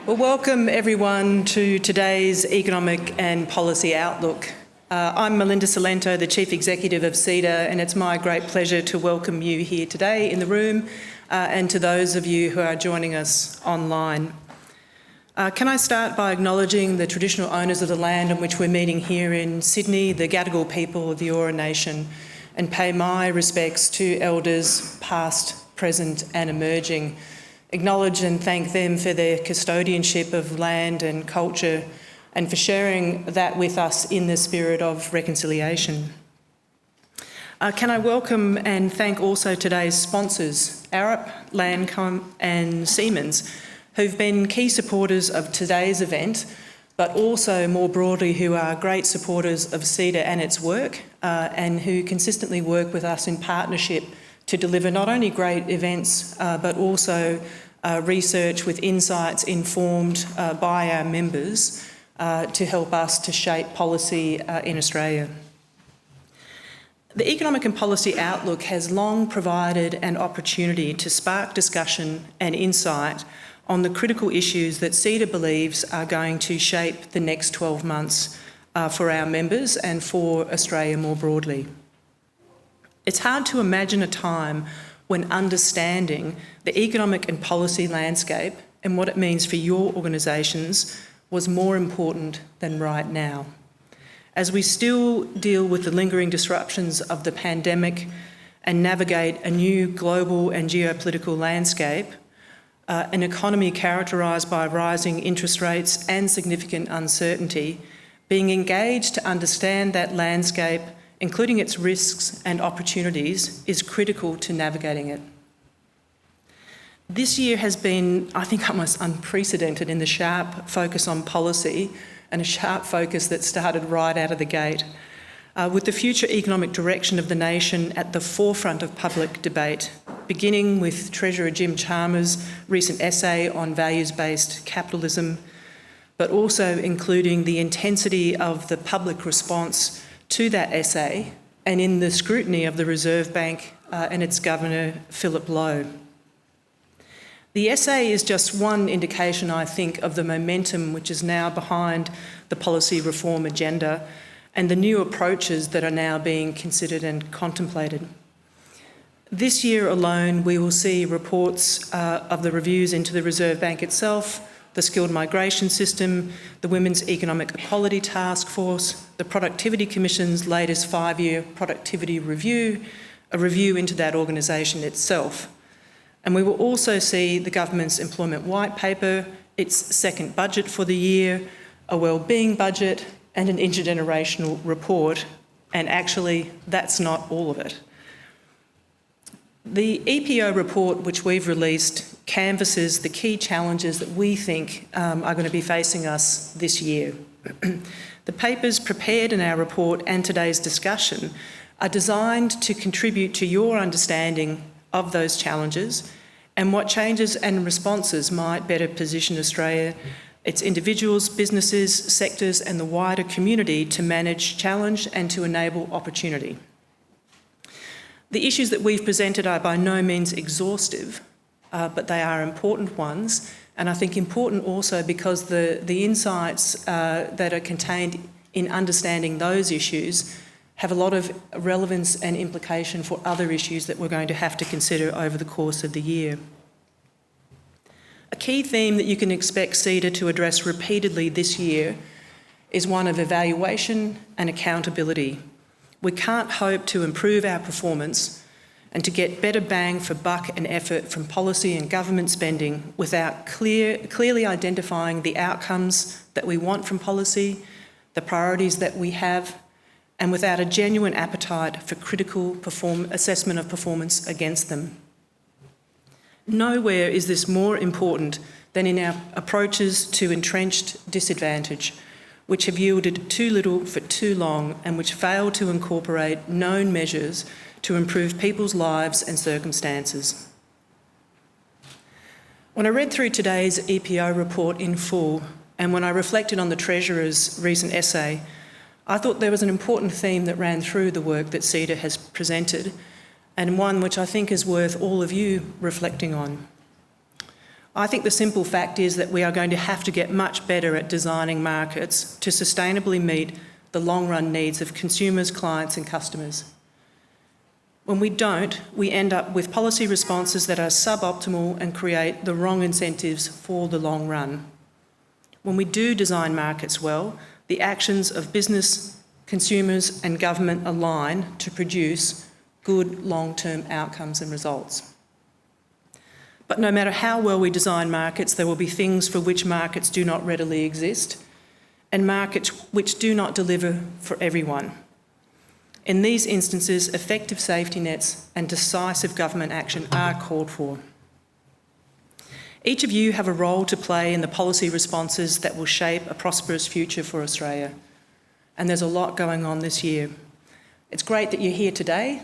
Well, welcome everyone to today's Economic and Policy Outlook. I'm Melinda Salento, the Chief Executive of CEDA, and it's my great pleasure to welcome you here today in the room and to those of you who are joining us online. Can I start by acknowledging the traditional owners of the land on which we're meeting here in Sydney, the Gadigal people of the Eora Nation, and pay my respects to elders past, present and emerging. Acknowledge and thank them for their custodianship of land and culture and for sharing that with us in the spirit of reconciliation. Can I welcome and thank also today's sponsors, Arup, Landcom and Siemens, who've been key supporters of today's event, but also more broadly who are great supporters of CEDA and its work and who consistently work with us in partnership to deliver not only great events but also research with insights informed by our members to help us to shape policy in Australia. The Economic and Policy Outlook has long provided an opportunity to spark discussion and insight on the critical issues that CEDA believes are going to shape the next 12 months for our members and for Australia more broadly. It's hard to imagine a time when understanding the economic and policy landscape and what it means for your organisations was more important than right now. As we still deal with the lingering disruptions of the pandemic and navigate a new global and geopolitical landscape, an economy characterised by rising interest rates and significant uncertainty, being engaged to understand that landscape, including its risks and opportunities, is critical to navigating it. This year has been, I think, almost unprecedented in the sharp focus on policy and a sharp focus that started right out of the gate, with the future economic direction of the nation at the forefront of public debate, beginning with Treasurer Jim Chalmers' recent essay on values-based capitalism, but also including the intensity of the public response to that essay and in the scrutiny of the Reserve Bank and its Governor, Philip Lowe. The essay is just one indication, I think, of the momentum which is now behind the policy reform agenda and the new approaches that are now being considered and contemplated. This year alone, we will see reports of the reviews into the Reserve Bank itself, the skilled migration system, the Women's Economic Equality Task Force, the Productivity Commission's latest 5-year productivity review, a review into that organisation itself. And we will also see the government's employment white paper, its second budget for the year, a wellbeing budget and an intergenerational report. And actually, that's not all of it. The EPO report which we've released canvasses the key challenges that we think are going to be facing us this year. The papers prepared in our report and today's discussion are designed to contribute to your understanding of those challenges and what changes and responses might better position Australia, its individuals, businesses, sectors and the wider community to manage challenge and to enable opportunity. The issues that we've presented are by no means exhaustive, but they are important ones, and I think important also because the insights that are contained in understanding those issues have a lot of relevance and implication for other issues that we're going to have to consider over the course of the year. A key theme that you can expect CEDA to address repeatedly this year is one of evaluation and accountability. We can't hope to improve our performance and to get better bang for buck and effort from policy and government spending without clearly identifying the outcomes that we want from policy, the priorities that we have, and without a genuine appetite for critical assessment of performance against them. Nowhere is this more important than in our approaches to entrenched disadvantage, which have yielded too little for too long and which fail to incorporate known measures to improve people's lives and circumstances. When I read through today's EPO report in full and when I reflected on the Treasurer's recent essay, I thought there was an important theme that ran through the work that CEDA has presented, and one which I think is worth all of you reflecting on. I think the simple fact is that we are going to have to get much better at designing markets to sustainably meet the long-run needs of consumers, clients and customers. When we don't, we end up with policy responses that are suboptimal and create the wrong incentives for the long run. When we do design markets well, the actions of business, consumers and government align to produce good long-term outcomes and results. But no matter how well we design markets, there will be things for which markets do not readily exist and markets which do not deliver for everyone. In these instances, effective safety nets and decisive government action are called for. Each of you have a role to play in the policy responses that will shape a prosperous future for Australia. And there's a lot going on this year. It's great that you're here today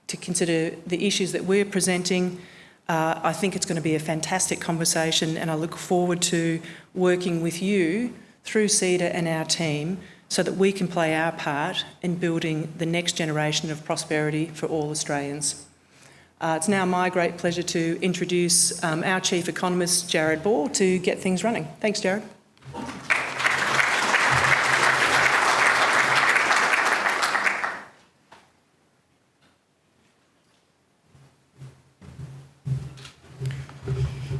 to consider the issues that we're presenting. I think it's going to be a fantastic conversation and I look forward to working with you through CEDA and our team so that we can play our part in building the next generation of prosperity for all Australians. It's now my great pleasure to introduce our Chief Economist, Jared Ball, to get things running. Thanks, Jared.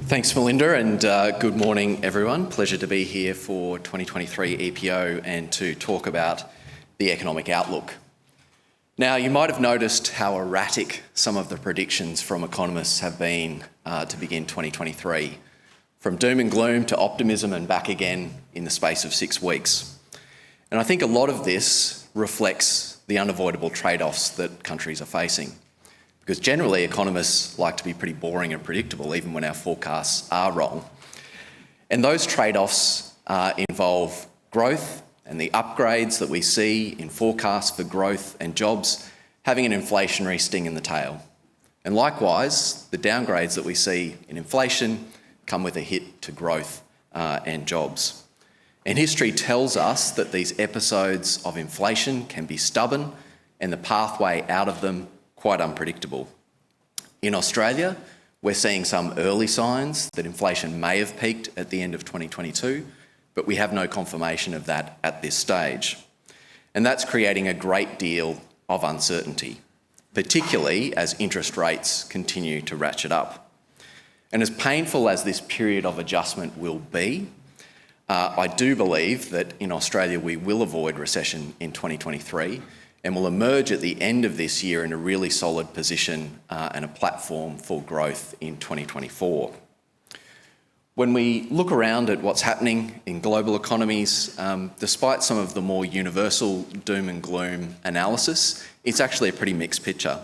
Thanks, Melinda, and good morning, everyone. Pleasure to be here for 2023 EPO and to talk about the economic outlook. Now, you might have noticed how erratic some of the predictions from economists have been to begin 2023, from doom and gloom to optimism and back again in the space of 6 weeks. And I think a lot of this reflects the unavoidable trade-offs that countries are facing. Because generally economists like to be pretty boring and predictable even when our forecasts are wrong. And those trade-offs involve growth and the upgrades that we see in forecasts for growth and jobs having an inflationary sting in the tail. And likewise, the downgrades that we see in inflation come with a hit to growth and jobs. And history tells us that these episodes of inflation can be stubborn and the pathway out of them quite unpredictable. In Australia, we're seeing some early signs that inflation may have peaked at the end of 2022, but we have no confirmation of that at this stage. And that's creating a great deal of uncertainty, particularly as interest rates continue to ratchet up. And as painful as this period of adjustment will be, I do believe that in Australia we will avoid recession in 2023 and will emerge at the end of this year in a really solid position and a platform for growth in 2024. When we look around at what's happening in global economies, despite some of the more universal doom and gloom analysis, it's actually a pretty mixed picture.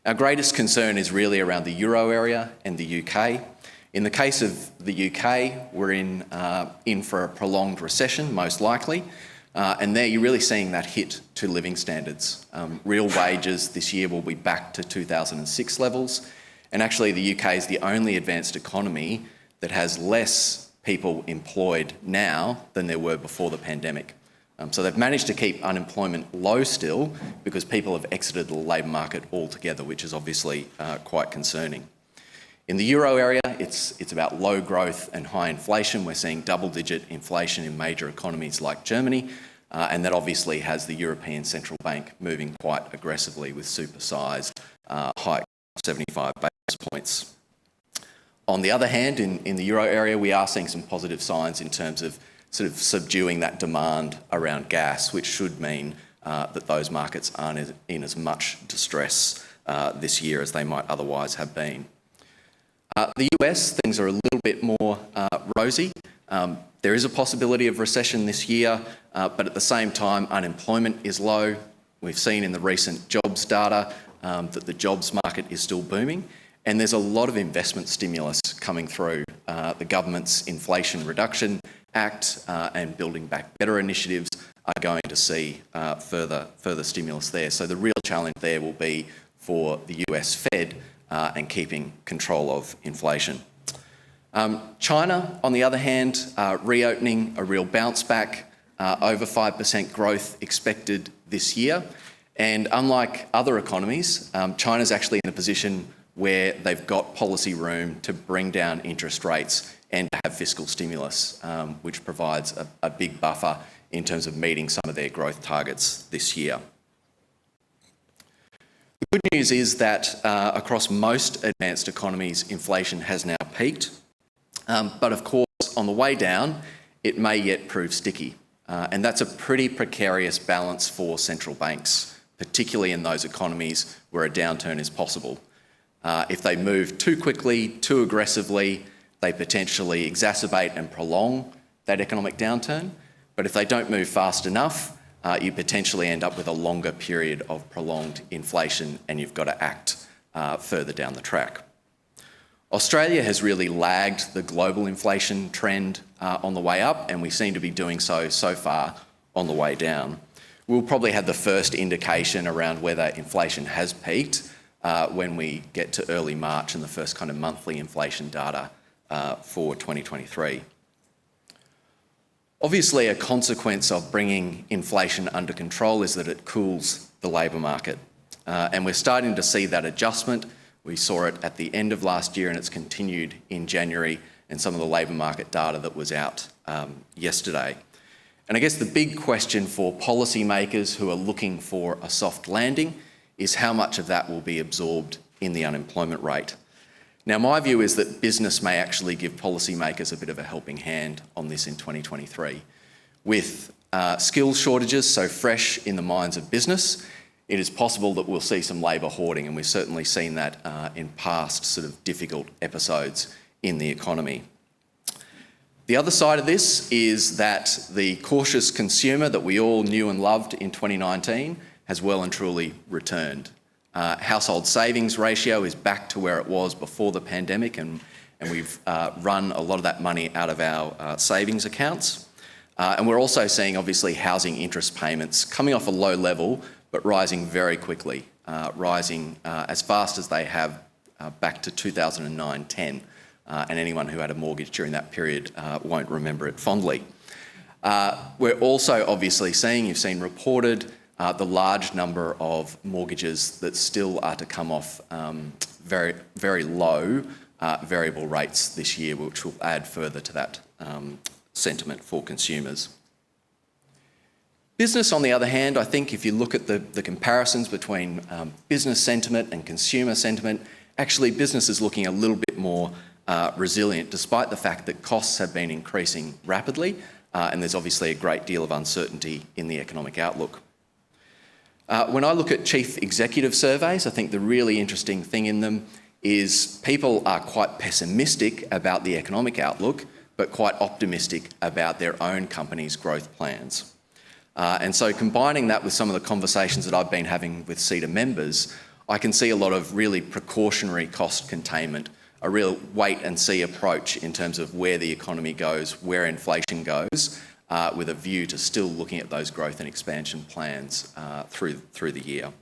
Our greatest concern is really around the euro area and the UK. In the case of the UK, we're in for a prolonged recession, most likely. And there you're really seeing that hit to living standards. Real wages this year will be back to 2006 levels. And actually the UK is the only advanced economy that has less people employed now than there were before the pandemic. So they've managed to keep unemployment low still because people have exited the labour market altogether, which is obviously quite concerning. In the euro area, it's about low growth and high inflation. We're seeing double-digit inflation in major economies like Germany, and that obviously has the European Central Bank moving quite aggressively with supersized hike of 75 basis points. On the other hand, in the euro area, we are seeing some positive signs in terms of sort of subduing that demand around gas, which should mean that those markets aren't in as much distress this year as they might otherwise have been. The US, things are a little bit more rosy. There is a possibility of recession this year, but at the same time, unemployment is low. We've seen in the recent jobs data that the jobs market is still booming, and there's a lot of investment stimulus coming through. The government's Inflation Reduction Act and Building Back Better initiatives are going to see further stimulus there. So the real challenge there will be for the US Fed and keeping control of inflation. China, on the other hand, reopening, a real bounce back, over 5% growth expected this year. And unlike other economies, China's actually in a position where they've got policy room to bring down interest rates and to have fiscal stimulus, which provides a big buffer in terms of meeting some of their growth targets this year. The good news is that across most advanced economies, inflation has now peaked. But of course, on the way down, it may yet prove sticky. And that's a pretty precarious balance for central banks, particularly in those economies where a downturn is possible. If they move too quickly, too aggressively, they potentially exacerbate and prolong that economic downturn. But if they don't move fast enough, you potentially end up with a longer period of prolonged inflation, and you've got to act further down the track. Australia has really lagged the global inflation trend on the way up, and we seem to be doing so far on the way down. We'll probably have the first indication around whether inflation has peaked when we get to early March and the first kind of monthly inflation data for 2023. Obviously, a consequence of bringing inflation under control is that it cools the labour market. And we're starting to see that adjustment. We saw it at the end of last year and it's continued in January and some of the labour market data that was out yesterday. And I guess the big question for policymakers who are looking for a soft landing is how much of that will be absorbed in the unemployment rate. Now, my view is that business may actually give policymakers a bit of a helping hand on this in 2023. With skills shortages so fresh in the minds of business, it is possible that we'll see some labour hoarding, and we've certainly seen that in past sort of difficult episodes in the economy. The other side of this is that the cautious consumer that we all knew and loved in 2019 has well and truly returned. Household savings ratio is back to where it was before the pandemic, and we've run a lot of that money out of our savings accounts. And we're also seeing, obviously, housing interest payments coming off a low level, but rising very quickly, rising as fast as they have back to 2009-10. And anyone who had a mortgage during that period won't remember it fondly. We're also obviously seeing, you've seen reported, the large number of mortgages that still are to come off very, very low variable rates this year, which will add further to that sentiment for consumers. Business, on the other hand, I think if you look at the comparisons between business sentiment and consumer sentiment, actually business is looking a little bit more resilient, despite the fact that costs have been increasing rapidly, and there's obviously a great deal of uncertainty in the economic outlook. When I look at chief executive surveys, I think the really interesting thing in them is people are quite pessimistic about the economic outlook, but quite optimistic about their own company's growth plans. And so combining that with some of the conversations that I've been having with CEDA members, I can see a lot of really precautionary cost containment, a real wait and see approach in terms of where the economy goes, where inflation goes, with a view to still looking at those growth and expansion plans through the year.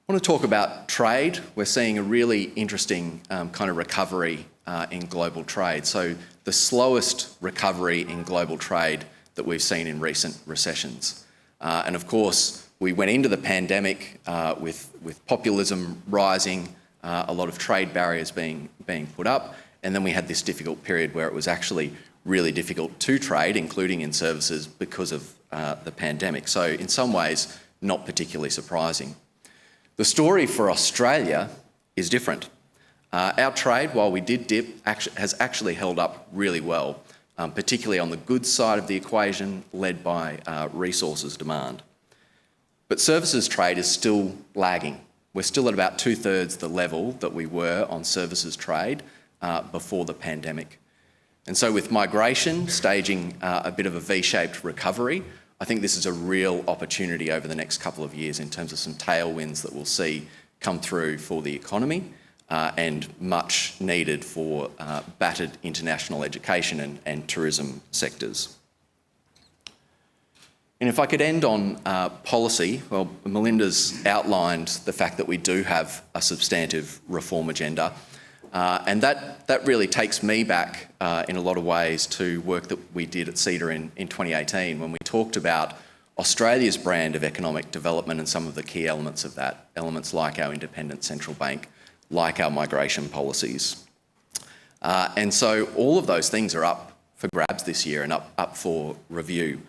I want to talk about trade. We're seeing a really interesting kind of recovery in global trade. So the slowest recovery in global trade that we've seen in recent recessions. And of course, we went into the pandemic with populism rising, a lot of trade barriers being put up, and then we had this difficult period where it was actually really difficult to trade, including in services, because of the pandemic. So in some ways, not particularly surprising. The story for Australia is different. Our trade, while we did dip, has actually held up really well, particularly on the goods side of the equation, led by resources demand. But services trade is still lagging. We're still at about 2/3 the level that we were on services trade before the pandemic. And so with migration staging a bit of a V-shaped recovery, I think this is a real opportunity over the next couple of years in terms of some tailwinds that we'll see come through for the economy and much needed for battered international education and tourism sectors. And if I could end on policy, well, Melinda's outlined the fact that we do have a substantive reform agenda. And that really takes me back in a lot of ways to work that we did at CEDA in 2018 when we talked about Australia's brand of economic development and some of the key elements of that, elements like our independent central bank, like our migration policies. And so all of those things are up for grabs this year and up for review.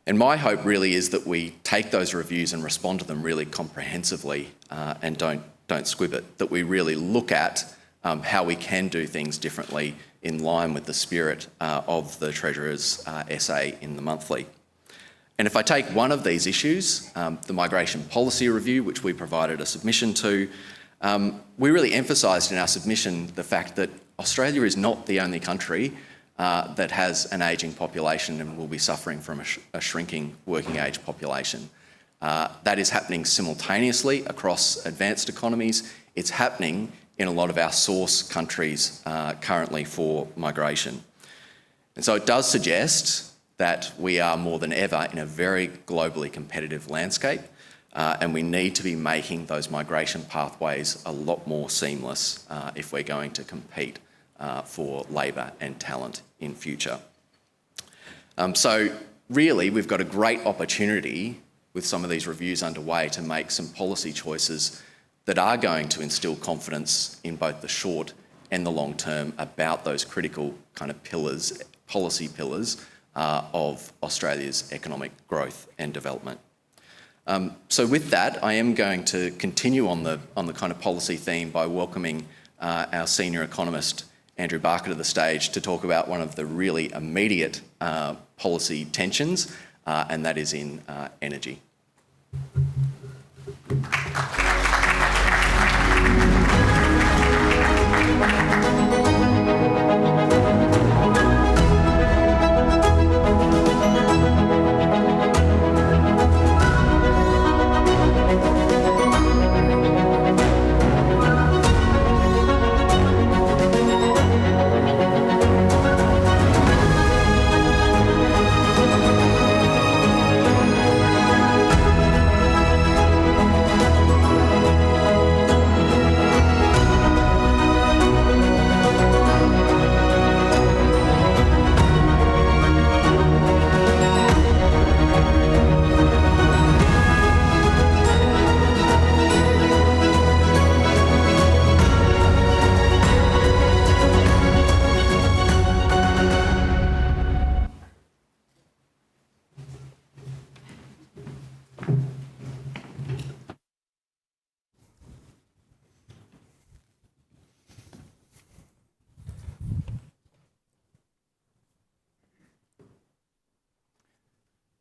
And my hope really is that we take those reviews and respond to them really comprehensively and don't squib it, that we really look at how we can do things differently in line with the spirit of the Treasurer's essay in the monthly. And if I take one of these issues, the migration policy review, which we provided a submission to, we really emphasised in our submission the fact that Australia is not the only country that has an ageing population and will be suffering from a shrinking working age population. That is happening simultaneously across advanced economies. It's happening in a lot of our source countries currently for migration. And so it does suggest that we are more than ever in a very globally competitive landscape, and we need to be making those migration pathways a lot more seamless if we're going to compete for labour and talent in future. So really, we've got a great opportunity with some of these reviews underway to make some policy choices that are going to instil confidence in both the short and the long term about those critical kind of pillars, policy pillars, of Australia's economic growth and development. So with that, I am going to continue on the kind of policy theme by welcoming our senior economist, Andrew Barker, to the stage to talk about one of the really immediate policy tensions, and that is in energy.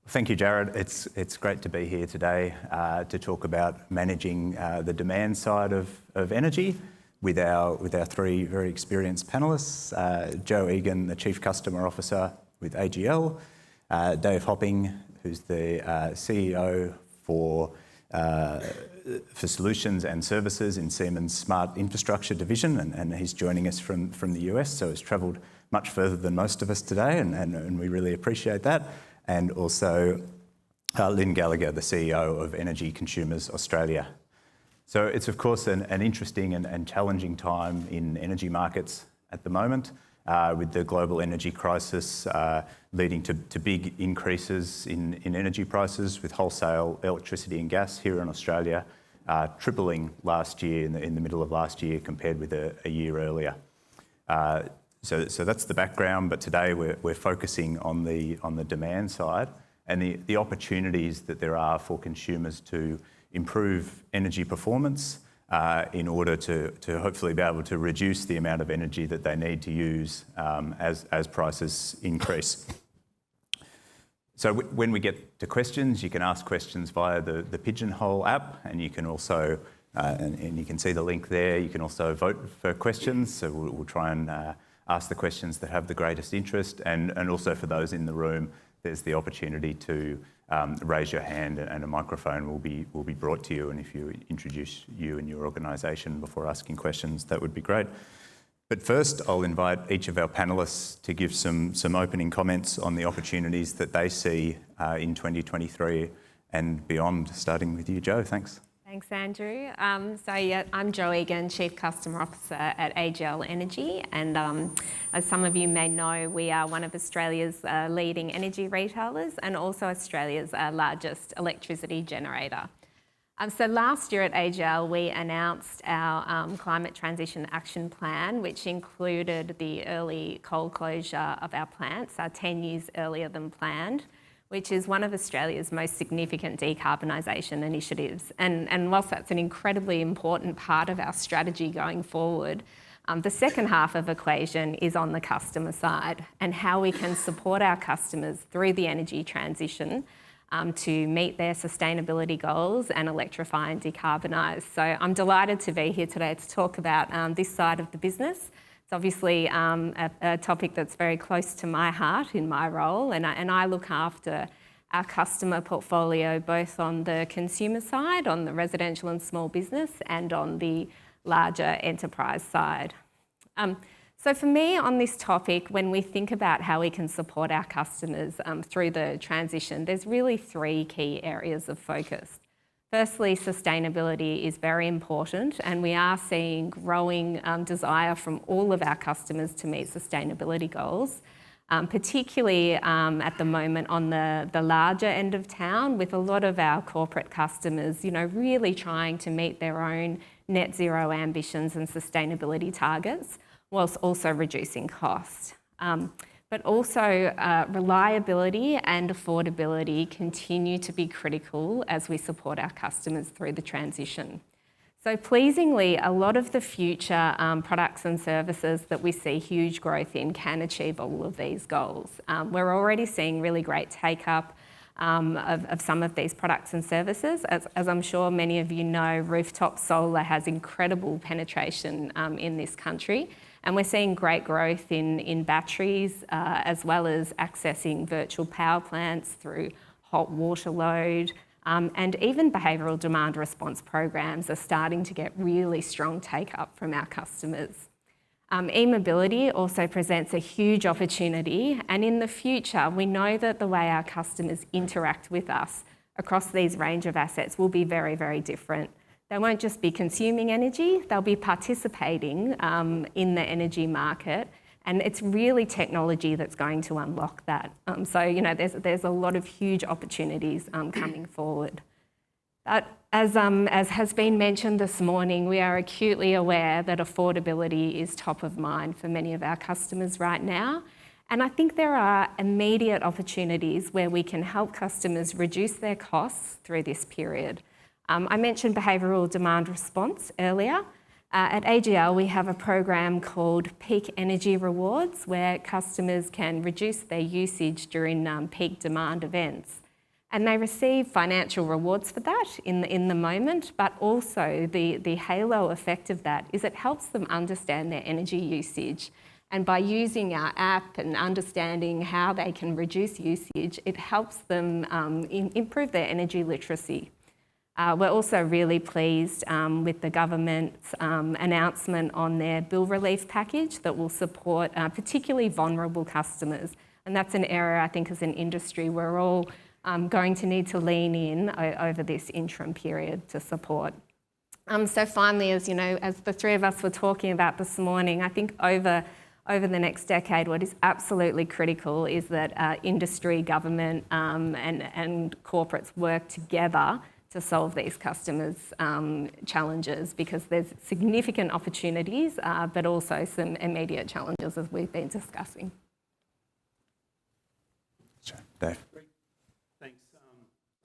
Thank you, Jared. It's great to be here today to talk about managing the demand side of energy with our three very experienced panellists, Joe Egan, the Chief Customer Officer with AGL, Dave Hopping, who's the CEO for Solutions and Services in Siemens Smart Infrastructure Division, and he's joining us from the US, so he's travelled much further than most of us today, and we really appreciate that. And also Lynn Gallagher, the CEO of Energy Consumers Australia. So it's of course an interesting and challenging time in energy markets at the moment, with the global energy crisis leading to big increases in energy prices, with wholesale electricity and gas here in Australia tripling last year, in the middle of last year, compared with a year earlier. So that's the background, but today we're focusing on the demand side and the opportunities that there are for consumers to improve energy performance in order to hopefully be able to reduce the amount of energy that they need to use as prices increase. So when we get to questions, you can ask questions via the Pigeonhole app, and you can also, and you can see the link there, you can also vote for questions. So we'll try and ask the questions that have the greatest interest, and also for those in the room, there's the opportunity to raise your hand, and a microphone will be brought to you, and if you introduce you and your organisation before asking questions, that would be great. But first, I'll invite each of our panellists to give some opening comments on the opportunities that they see in 2023 and beyond, starting with you, Joe. Thanks. Thanks, Andrew. I'm Jo Egan, Chief Customer Officer at AGL Energy, and as some of you may know, we are one of Australia's leading energy retailers and also Australia's largest electricity generator. So last year at AGL, we announced our Climate Transition Action Plan, which included the early coal closure of our plants, 10 years earlier than planned, which is one of Australia's most significant decarbonisation initiatives. And whilst that's an incredibly important part of our strategy going forward, the second half of the equation is on the customer side and how we can support our customers through the energy transition to meet their sustainability goals and electrify and decarbonise. So I'm delighted to be here today to talk about this side of the business. It's obviously a topic that's very close to my heart in my role, and I look after our customer portfolio both on the consumer side, on the residential and small business, and on the larger enterprise side. So for me on this topic, when we think about how we can support our customers through the transition, there's really three key areas of focus. Firstly, sustainability is very important, and we are seeing growing desire from all of our customers to meet sustainability goals, particularly at the moment on the larger end of town, with a lot of our corporate customers, really trying to meet their own net zero ambitions and sustainability targets, whilst also reducing cost. But also reliability and affordability continue to be critical as we support our customers through the transition. So pleasingly, a lot of the future products and services that we see huge growth in can achieve all of these goals. We're already seeing really great take-up of some of these products and services. As I'm sure many of you know, rooftop solar has incredible penetration in this country. And we're seeing great growth in batteries, as well as accessing virtual power plants through hot water load, and even behavioural demand response programs are starting to get really strong take-up from our customers. E-mobility also presents a huge opportunity, and in the future, we know that the way our customers interact with us across these range of assets will be very, very different. They won't just be consuming energy, they'll be participating in the energy market, and it's really technology that's going to unlock that. There's a lot of huge opportunities coming forward. But as has been mentioned this morning, we are acutely aware that affordability is top of mind for many of our customers right now. And I think there are immediate opportunities where we can help customers reduce their costs through this period. I mentioned behavioural demand response earlier. At AGL, we have a program called Peak Energy Rewards, where customers can reduce their usage during peak demand events. And they receive financial rewards for that in the moment, but also the halo effect of that is it helps them understand their energy usage. And by using our app and understanding how they can reduce usage, it helps them improve their energy literacy. We're also really pleased with the government's announcement on their bill relief package that will support particularly vulnerable customers. And that's an area I think as an industry we're all going to need to lean in over this interim period to support. So finally, as the three of us were talking about this morning, I think over the next decade, what is absolutely critical is that industry, government and corporates work together to solve these customers' challenges, because there's significant opportunities, but also some immediate challenges as we've been discussing. Sure. Dave. Great. Thanks.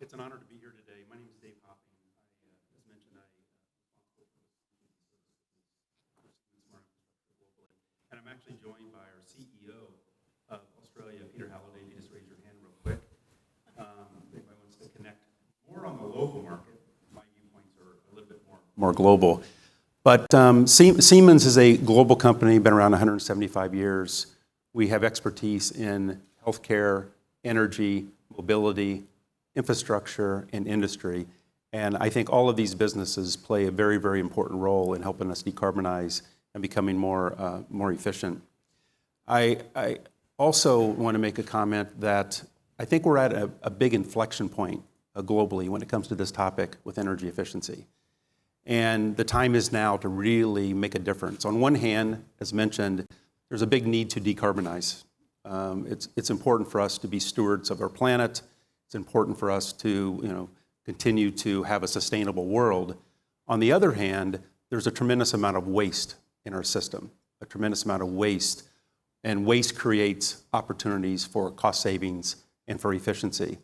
It's an honour to be here today. My name is Dave Hopping. As mentioned, I'm responsible for smart infrastructure globally. And I'm actually joined by our CEO of Australia, Peter Halliday. You just raise your hand real quick. If anybody wants to connect more on the local market, my viewpoints are a little bit more global. But Siemens is a global company, been around 175 years. We have expertise in healthcare, energy, mobility, infrastructure, and industry. And I think all of these businesses play a very, very important role in helping us decarbonize and becoming more efficient. I also want to make a comment that I think we're at a big inflection point globally when it comes to this topic with energy efficiency. And the time is now to really make a difference. On one hand, as mentioned, there's a big need to decarbonize. It's important for us to be stewards of our planet. It's important for us to continue to have a sustainable world. On the other hand, there's a tremendous amount of waste in our system, a tremendous amount of waste. And waste creates opportunities for cost savings and for efficiency.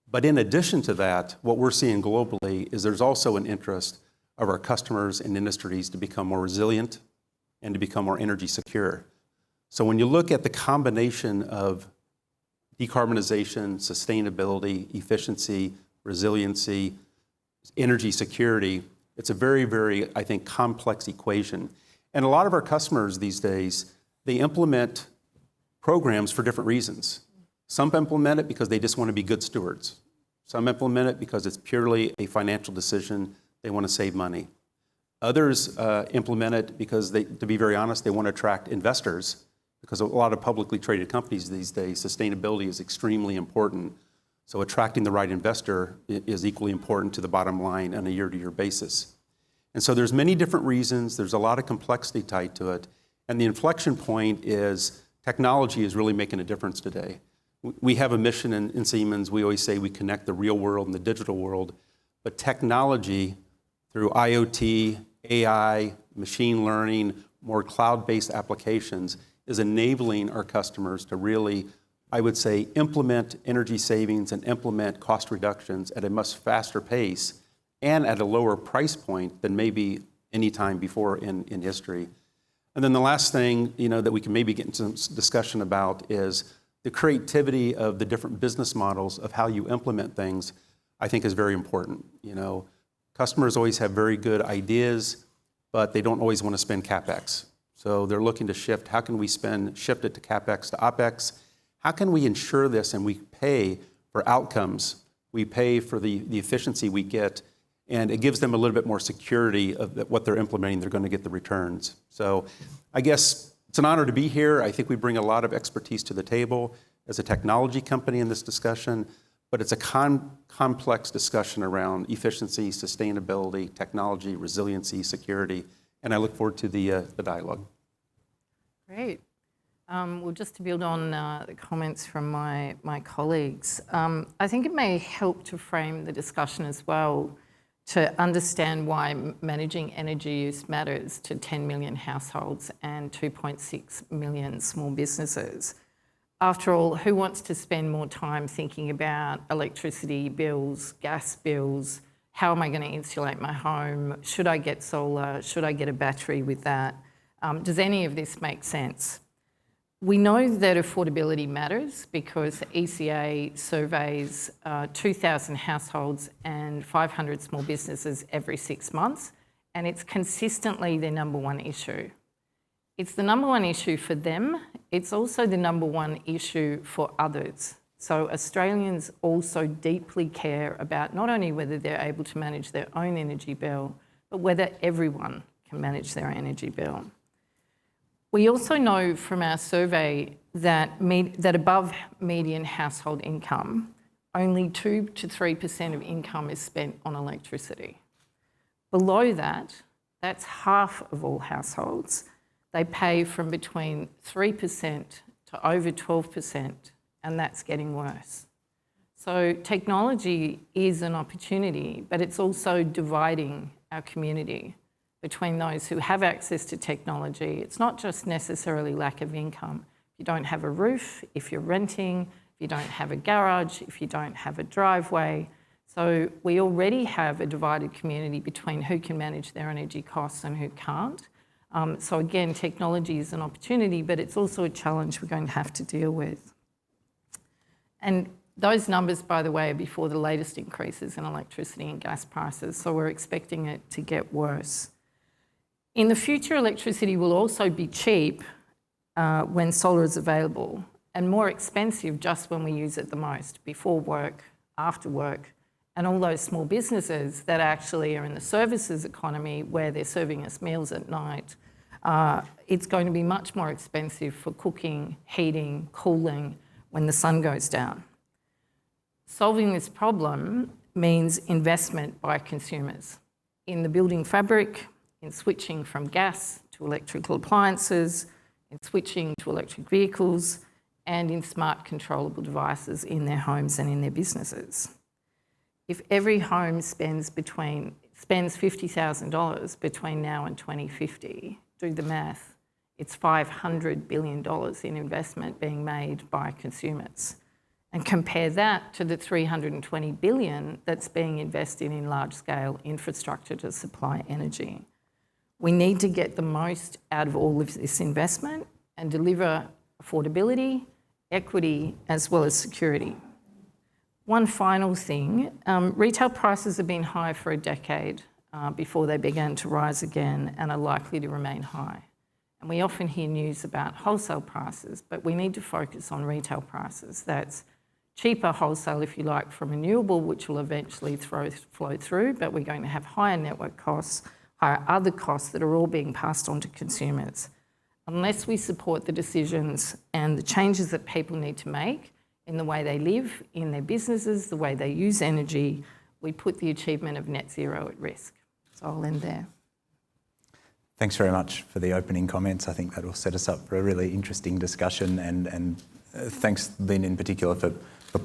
But in addition to that, what we're seeing globally is there's also an interest of our customers and industries to become more resilient and to become more energy secure. So when you look at the combination of decarbonization, sustainability, efficiency, resiliency, energy security, it's a very, very, I think, complex equation. And a lot of our customers these days, they implement programs for different reasons. Some implement it because they just want to be good stewards. Some implement it because it's purely a financial decision. They want to save money. Others implement it because, to be very honest, they want to attract investors, because a lot of publicly traded companies these days, sustainability is extremely important. So attracting the right investor is equally important to the bottom line on a year-to-year basis. And so there's many different reasons. There's a lot of complexity tied to it. And the inflection point is technology is really making a difference today. We have a mission in Siemens. We always say we connect the real world and the digital world. But technology, through IoT, AI, machine learning, more cloud-based applications, is enabling our customers to really, I would say, implement energy savings and implement cost reductions at a much faster pace and at a lower price point than maybe any time before in history. And then the last thing, that we can maybe get into some discussion about is the creativity of the different business models of how you implement things, I think is very important. Customers always have very good ideas, but they don't always want to spend CapEx. So they're looking to shift. How can we shift it to CapEx to OpEx? How can we ensure this and we pay for outcomes? We pay for the efficiency we get, and it gives them a little bit more security of that what they're implementing, they're going to get the returns. So I guess it's an honor to be here. I think we bring a lot of expertise to the table as a technology company in this discussion, but it's a complex discussion around efficiency, sustainability, technology, resiliency, security, and I look forward to the dialogue. Great. Well, just to build on the comments from my colleagues, I think it may help to frame the discussion as well to understand why managing energy use matters to 10 million households and 2.6 million small businesses. After all, who wants to spend more time thinking about electricity bills, gas bills? How am I going to insulate my home? Should I get solar? Should I get a battery with that? Does any of this make sense? We know that affordability matters because the ECA surveys 2,000 households and 500 small businesses every 6 months, and it's consistently their number one issue. It's the number one issue for them. It's also the number one issue for others. So Australians also deeply care about not only whether they're able to manage their own energy bill, but whether everyone can manage their energy bill. We also know from our survey that above median household income, only 2 to 3% of income is spent on electricity. Below that, that's half of all households. They pay from between 3% to over 12%, and that's getting worse. So technology is an opportunity, but it's also dividing our community between those who have access to technology. It's not just necessarily lack of income. If you don't have a roof, if you're renting, if you don't have a garage, if you don't have a driveway. So we already have a divided community between who can manage their energy costs and who can't. So again, technology is an opportunity, but it's also a challenge we're going to have to deal with. And those numbers, by the way, are before the latest increases in electricity and gas prices, so we're expecting it to get worse. In the future, electricity will also be cheap when solar is available and more expensive just when we use it the most, before work, after work, and all those small businesses that actually are in the services economy where they're serving us meals at night. It's going to be much more expensive for cooking, heating, cooling when the sun goes down. Solving this problem means investment by consumers in the building fabric, in switching from gas to electrical appliances, in switching to electric vehicles, and in smart controllable devices in their homes and in their businesses. If every home spends $50,000 between now and 2050, do the math, it's $500 billion in investment being made by consumers. And compare that to the $320 billion that's being invested in large-scale infrastructure to supply energy. We need to get the most out of all of this investment and deliver affordability, equity, as well as security. One final thing, retail prices have been high for a decade before they began to rise again and are likely to remain high. And we often hear news about wholesale prices, but we need to focus on retail prices. That's cheaper wholesale, if you like, from renewable, which will eventually flow through, but we're going to have higher network costs, higher other costs that are all being passed on to consumers. Unless we support the decisions and the changes that people need to make in the way they live, in their businesses, the way they use energy, we put the achievement of net zero at risk. So I'll end there. Thanks very much for the opening comments. I think that will set us up for a really interesting discussion, and thanks, Lynn, in particular for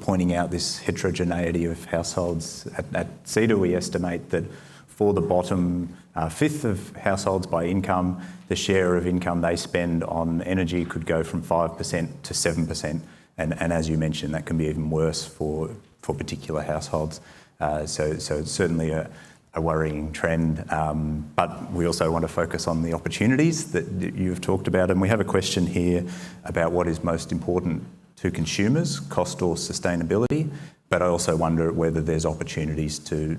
pointing out this heterogeneity of households. At CEDA, we estimate that for the bottom fifth of households by income, the share of income they spend on energy could go from 5% to 7%. And as you mentioned, that can be even worse for particular households. So it's certainly a worrying trend. But we also want to focus on the opportunities that you've talked about. And we have a question here about what is most important to consumers, cost or sustainability. But I also wonder whether there's opportunities to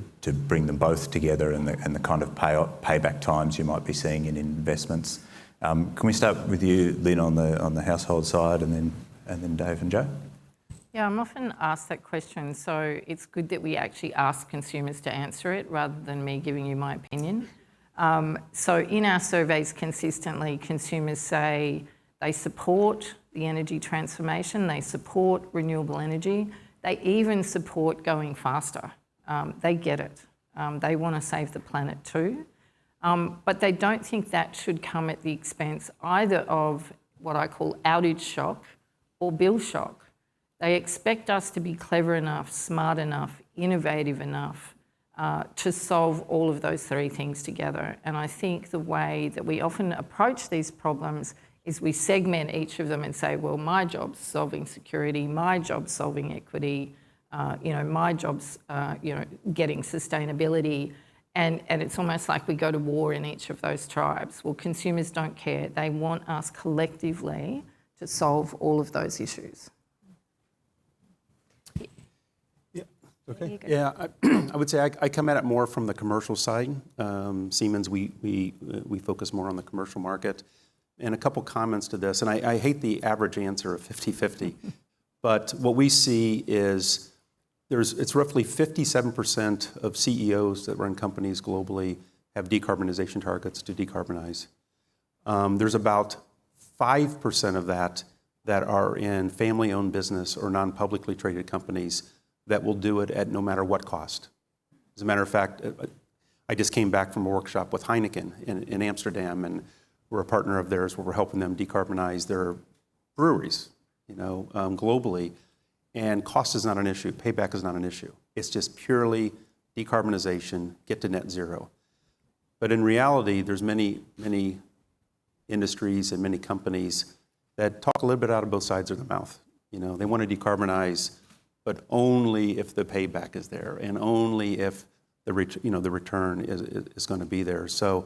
bring them both together and the kind of payback times you might be seeing in investments. Can we start with you, Lynn, on the household side, and then Dave and Joe? Yeah, I'm often asked that question, so it's good that we actually ask consumers to answer it rather than me giving you my opinion. So in our surveys consistently, consumers say they support the energy transformation, they support renewable energy, they even support going faster. They get it. They want to save the planet too. But they don't think that should come at the expense either of what I call outage shock or bill shock. They expect us to be clever enough, smart enough, innovative enough to solve all of those three things together. And I think the way that we often approach these problems is we segment each of them and say, well, my job's solving security, my job's solving equity, my job's getting sustainability. And it's almost like we go to war in each of those tribes. Well, consumers don't care. They want us collectively to solve all of those issues. Yeah, okay. Yeah, I would say I come at it more from the commercial side. Siemens, we focus more on the commercial market. And a couple comments to this, and I hate the average answer of 50-50, but what we see is it's roughly 57% of CEOs that run companies globally have decarbonization targets to decarbonize. There's about 5% of that are in family-owned business or non-publicly traded companies that will do it at no matter what cost. As a matter of fact, I just came back from a workshop with Heineken in Amsterdam, and we're a partner of theirs where we're helping them decarbonize their breweries, globally. And cost is not an issue. Payback is not an issue. It's just purely decarbonization, get to net zero. But in reality, there's many industries and many companies that talk a little bit out of both sides of their mouth. They want to decarbonize, but only if the payback is there and only if the return is going to be there. So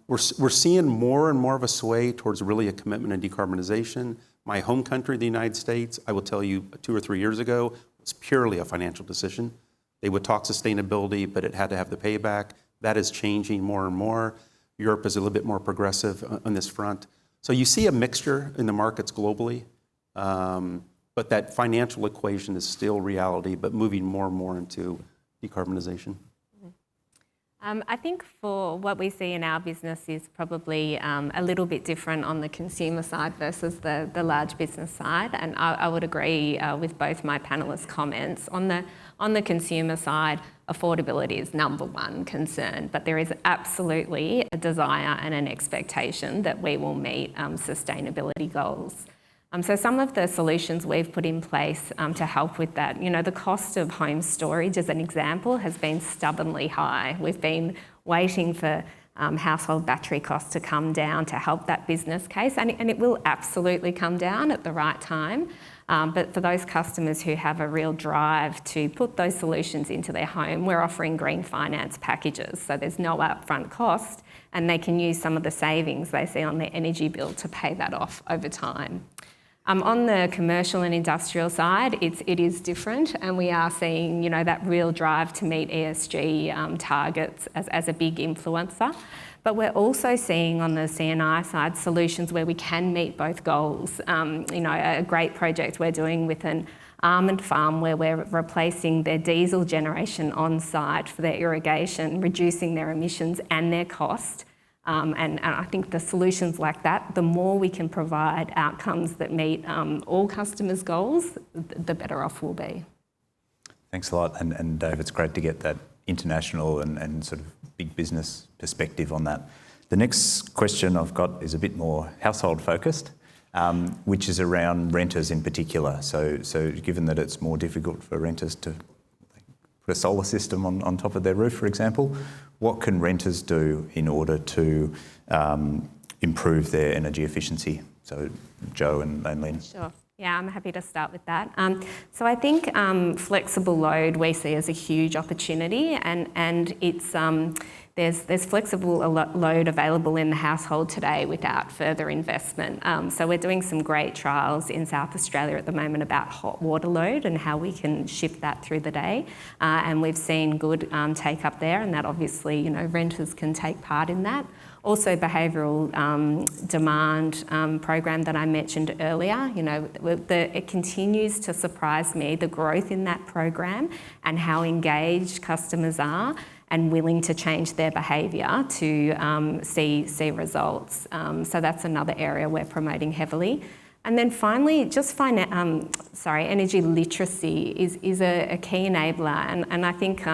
we're seeing more and more of a sway towards really a commitment in decarbonization. My home country, the United States, I will tell you 2 or 3 years ago, was purely a financial decision. They would talk sustainability, but it had to have the payback. That is changing more and more. Europe is a little bit more progressive on this front. So you see a mixture in the markets globally, but that financial equation is still reality, but moving more and more into decarbonization. I think for what we see in our business is probably a little bit different on the consumer side versus the large business side, and I would agree with both my panellists' comments. On the consumer side, affordability is number one concern, but there is absolutely a desire and an expectation that we will meet sustainability goals. So some of the solutions we've put in place to help with that, the cost of home storage, as an example, has been stubbornly high. We've been waiting for household battery costs to come down to help that business case, and it will absolutely come down at the right time. But for those customers who have a real drive to put those solutions into their home, we're offering green finance packages. So there's no upfront cost, and they can use some of the savings they see on their energy bill to pay that off over time. On the commercial and industrial side, it is different, and we are seeing, that real drive to meet ESG targets as a big influencer. But we're also seeing on the C&I side solutions where we can meet both goals. A great project we're doing with an almond farm where we're replacing their diesel generation on site for their irrigation, reducing their emissions and their cost. And I think the solutions like that, the more we can provide outcomes that meet all customers' goals, the better off we'll be. Thanks a lot. And Dave, it's great to get that international and sort of big business perspective on that. The next question I've got is a bit more household focused, which is around renters in particular. So given that it's more difficult for renters to put a solar system on top of their roof, for example, what can renters do in order to improve their energy efficiency? So Jo and Lynn. Sure. Yeah, I'm happy to start with that. So I think flexible load we see as a huge opportunity, and it's there's flexible load available in the household today without further investment. So we're doing some great trials in South Australia at the moment about hot water load and how we can shift that through the day, and we've seen good take up there, and that obviously renters can take part in that. Also, behavioural demand program that I mentioned earlier, it continues to surprise me, the growth in that program and how engaged customers are and willing to change their behaviour to see results. So that's another area we're promoting heavily. And then finally, just energy literacy is a key enabler, and I think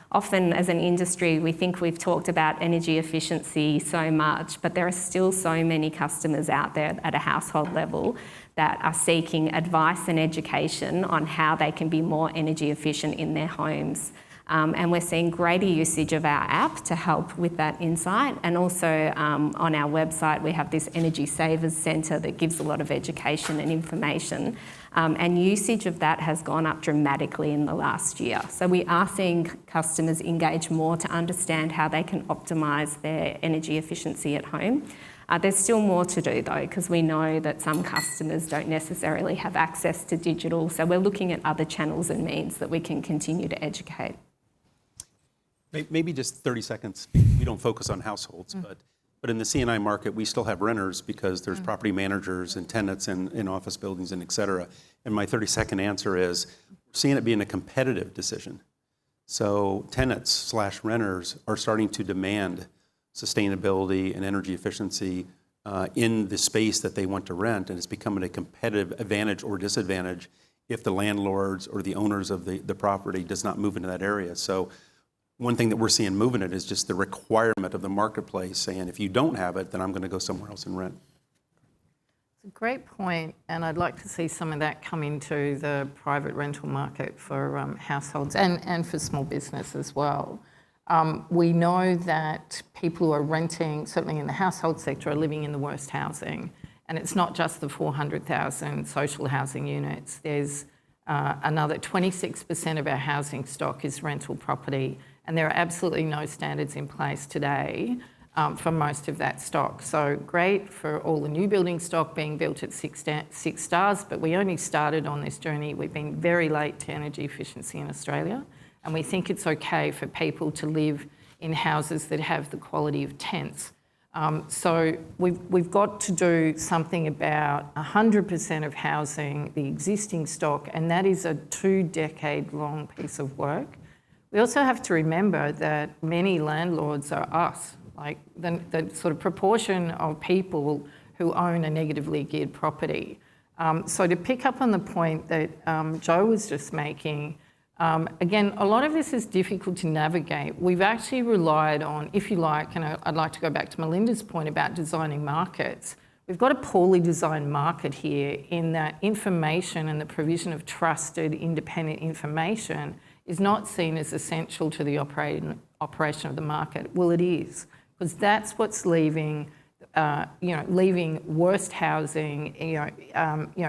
often as an industry, we think we've talked about energy efficiency so much, but there are still so many customers out there at a household level that are seeking advice and education on how they can be more energy efficient in their homes. And we're seeing greater usage of our app to help with that insight. And also on our website, we have this Energy Savers Centre that gives a lot of education and information. And usage of that has gone up dramatically in the last year. So we are seeing customers engage more to understand how they can optimise their energy efficiency at home. There's still more to do though, because we know that some customers don't necessarily have access to digital. So we're looking at other channels and means that we can continue to educate. Maybe just 30 seconds. We don't focus on households, but in the C&I market, we still have renters because there's property managers and tenants in office buildings and et cetera. And my 30-second answer is seeing it being a competitive decision. So tenants/renters are starting to demand sustainability and energy efficiency in the space that they want to rent, and it's becoming a competitive advantage or disadvantage if the landlords or the owners of the property does not move into that area. So one thing that we're seeing moving it is just the requirement of the marketplace saying, if you don't have it, then I'm going to go somewhere else and rent. It's a great point, and I'd like to see some of that come into the private rental market for households and for small business as well. We know that people who are renting, certainly in the household sector, are living in the worst housing. And it's not just the 400,000 social housing units. There's another 26% of our housing stock is rental property. And there are absolutely no standards in place today for most of that stock. So great for all the new building stock being built at six stars, but we only started on this journey. We've been very late to energy efficiency in Australia, and we think it's okay for people to live in houses that have the quality of tents. So we've got to do something about 100% of housing, the existing stock, and that is a 2-decade-long piece of work. We also have to remember that many landlords are us, like the sort of proportion of people who own a negatively geared property. So to pick up on the point that Joe was just making, again, a lot of this is difficult to navigate. We've actually relied on, if you like, and I'd like to go back to Melinda's point about designing markets. We've got a poorly designed market here in that information and the provision of trusted, independent information is not seen as essential to the operation of the market. Well, it is, because that's what's leaving worst housing.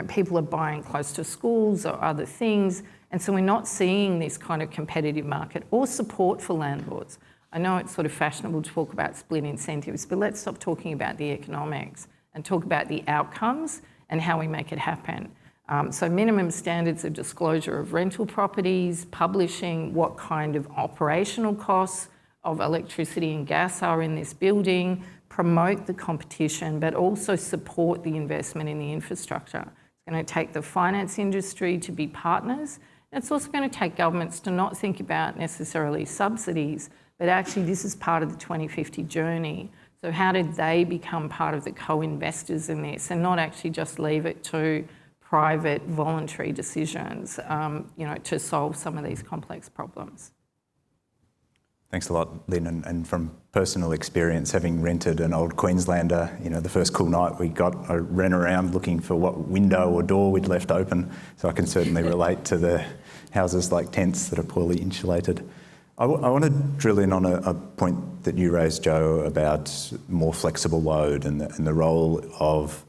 People are buying close to schools or other things, and so we're not seeing this kind of competitive market or support for landlords. I know it's sort of fashionable to talk about split incentives, but let's stop talking about the economics and talk about the outcomes and how we make it happen. So minimum standards of disclosure of rental properties, publishing what kind of operational costs of electricity and gas are in this building, promote the competition, but also support the investment in the infrastructure. It's going to take the finance industry to be partners. And it's also going to take governments to not think about necessarily subsidies, but actually this is part of the 2050 journey. So how did they become part of the co-investors in this and not actually just leave it to private voluntary decisions, to solve some of these complex problems? Thanks a lot, Lynn. And from personal experience, having rented an old Queenslander, the first cool night I ran around looking for what window or door we'd left open. So I can certainly relate to the houses like tents that are poorly insulated. I want to drill in on a point that you raised, Joe, about more flexible load and the role of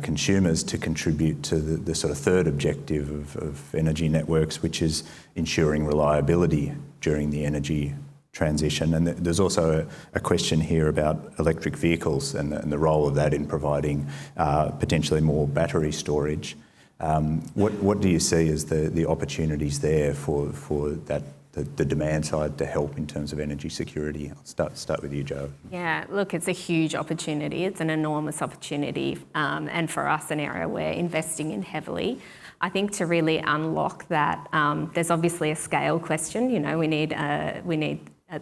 consumers to contribute to the sort of third objective of energy networks, which is ensuring reliability during the energy transition. And there's also a question here about electric vehicles and the role of that in providing potentially more battery storage. What do you see as the opportunities there for that, the demand side to help in terms of energy security? I'll start with you, Joe. Yeah, look, it's a huge opportunity. It's an enormous opportunity, and for us, an area we're investing in heavily. I think to really unlock that, there's obviously a scale question. We need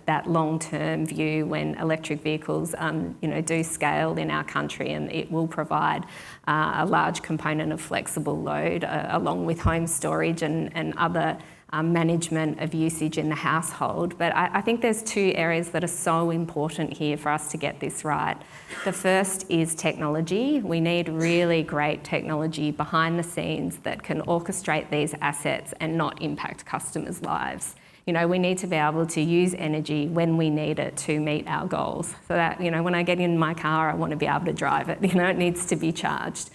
that long-term view when electric vehicles, do scale in our country, and it will provide a large component of flexible load, along with home storage and other management of usage in the household. But I think there's two areas that are so important here for us to get this right. The first is technology. We need really great technology behind the scenes that can orchestrate these assets and not impact customers' lives. We need to be able to use energy when we need it to meet our goals. So that, when I get in my car, I want to be able to drive it. It needs to be charged.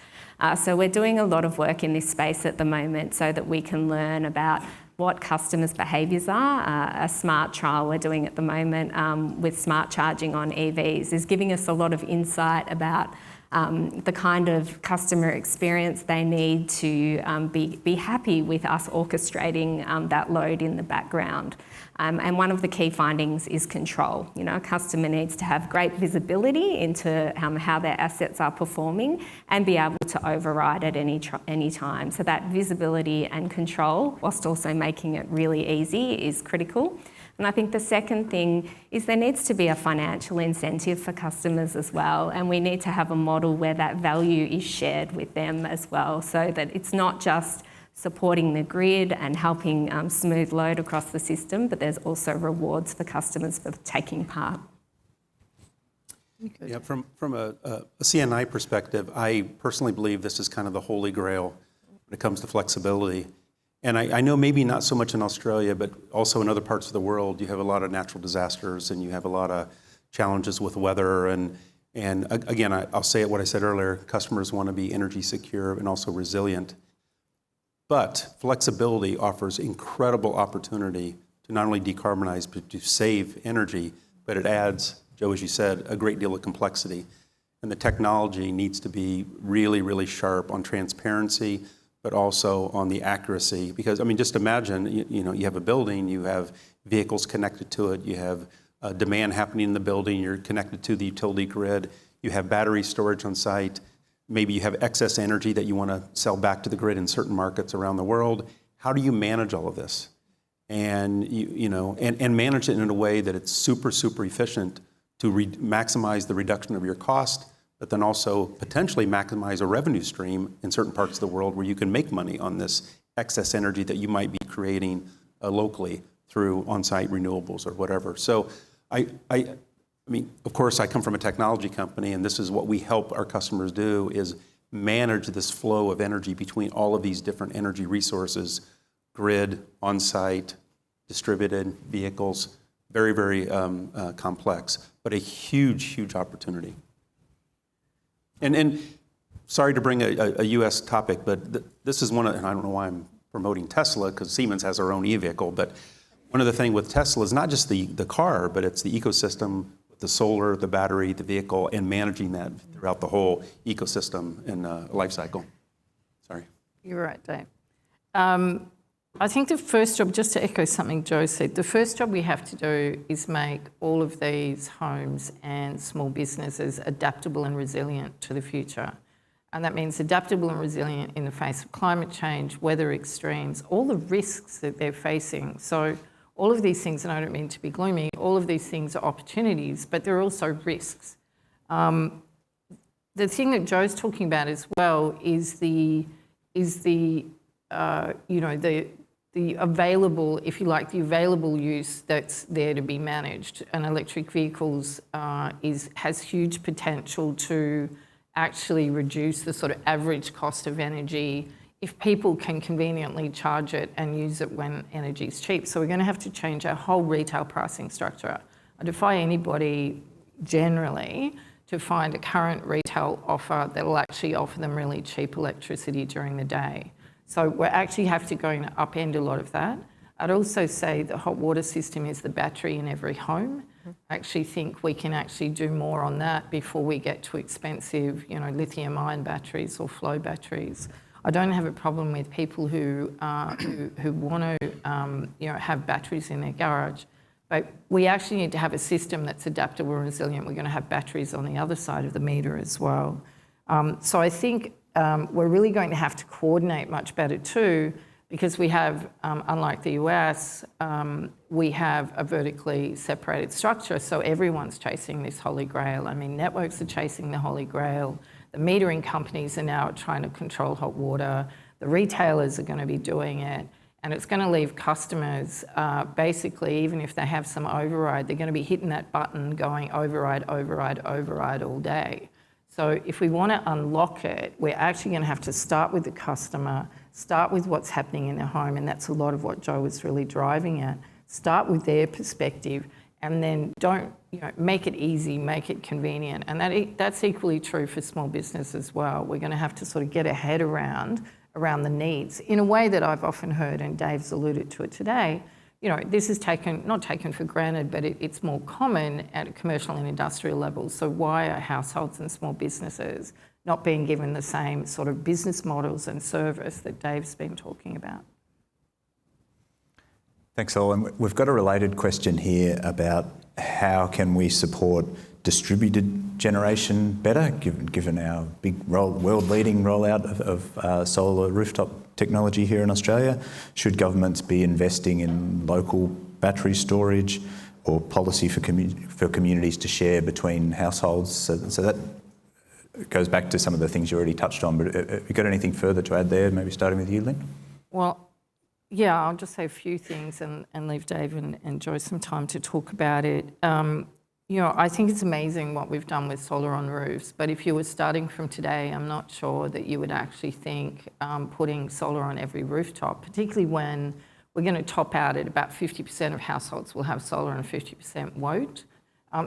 So we're doing a lot of work in this space at the moment so that we can learn about what customers' behaviours are. A smart trial we're doing at the moment with smart charging on EVs is giving us a lot of insight about the kind of customer experience they need to be happy with us orchestrating that load in the background. And one of the key findings is control. A customer needs to have great visibility into how their assets are performing and be able to override at any time. So that visibility and control, whilst also making it really easy, is critical. And I think the second thing is there needs to be a financial incentive for customers as well, and we need to have a model where that value is shared with them as well, so that it's not just supporting the grid and helping smooth load across the system, but there's also rewards for customers for taking part. Yeah, from a CNI perspective, I personally believe this is kind of the holy grail when it comes to flexibility. And I know maybe not so much in Australia, but also in other parts of the world, you have a lot of natural disasters and you have a lot of challenges with weather. And again, I'll say it what I said earlier, customers want to be energy secure and also resilient. But flexibility offers incredible opportunity to not only decarbonize, but to save energy, but it adds, Joe, as you said, a great deal of complexity. And the technology needs to be really, really sharp on transparency, but also on the accuracy. Because, just imagine, you have a building, you have vehicles connected to it, you have demand happening in the building, you're connected to the utility grid, you have battery storage on site, maybe you have excess energy that you want to sell back to the grid in certain markets around the world. How do you manage all of this? and and manage it in a way that it's super, super efficient to maximize the reduction of your cost, but then also potentially maximize a revenue stream in certain parts of the world where you can make money on this excess energy that you might be creating locally through on-site renewables or whatever. So I mean, of course, I come from a technology company, and this is what we help our customers do, is manage this flow of energy between all of these different energy resources, grid, on-site, distributed vehicles, very, very complex, but a huge, huge opportunity. And sorry to bring a U.S. topic, but this is one of, and I don't know why I'm promoting Tesla, because Siemens has their own e-vehicle, but one of the things with Tesla is not just the car, but it's the ecosystem, the solar, the battery, the vehicle, and managing that throughout the whole ecosystem and life cycle. Sorry. You're right, Dave. I think the first job, just to echo something Joe said, the first job we have to do is make all of these homes and small businesses adaptable and resilient to the future. And that means adaptable and resilient in the face of climate change, weather extremes, all the risks that they're facing. So all of these things, and I don't mean to be gloomy, all of these things are opportunities, but they're also risks. The thing that Joe's talking about as well is the available, if you like, the available use that's there to be managed. And electric vehicles has huge potential to actually reduce the sort of average cost of energy if people can conveniently charge it and use it when energy is cheap. So we're going to have to change our whole retail pricing structure. I defy anybody generally to find a current retail offer that will actually offer them really cheap electricity during the day. So we're actually have to go and upend a lot of that. I'd also say the hot water system is the battery in every home. I actually think we can actually do more on that before we get to expensive, lithium-ion batteries or flow batteries. I don't have a problem with people who want to, have batteries in their garage, but we actually need to have a system that's adaptable and resilient. We're going to have batteries on the other side of the meter as well. So I think we're really going to have to coordinate much better too, because we have, unlike the US, we have a vertically separated structure, so everyone's chasing this holy grail. I mean, networks are chasing the holy grail. The metering companies are now trying to control hot water. The retailers are going to be doing it. And it's going to leave customers, basically, even if they have some override, they're going to be hitting that button going override, override, override all day. So if we want to unlock it, we're actually going to have to start with the customer, start with what's happening in their home, and that's a lot of what Joe was really driving at. Start with their perspective, and then don't, make it easy, make it convenient. And that's equally true for small business as well. We're going to have to sort of get a head around the needs in a way that I've often heard, and Dave's alluded to it today. This is not taken for granted, but it's more common at a commercial and industrial level. So why are households and small businesses not being given the same sort of business models and service that Dave's been talking about? Thanks, all. And we've got a related question here about how can we support distributed generation better, given our big world-leading rollout of solar rooftop technology here in Australia. Should governments be investing in local battery storage or policy for communities to share between households? So that goes back to some of the things you already touched on, but have you got anything further to add there, maybe starting with you, Lynn? Well, yeah, I'll just say a few things and leave Dave and Joe some time to talk about it. I think it's amazing what we've done with solar on roofs, but if you were starting from today, I'm not sure that you would actually think putting solar on every rooftop, particularly when we're going to top out at about 50% of households will have solar and 50% won't.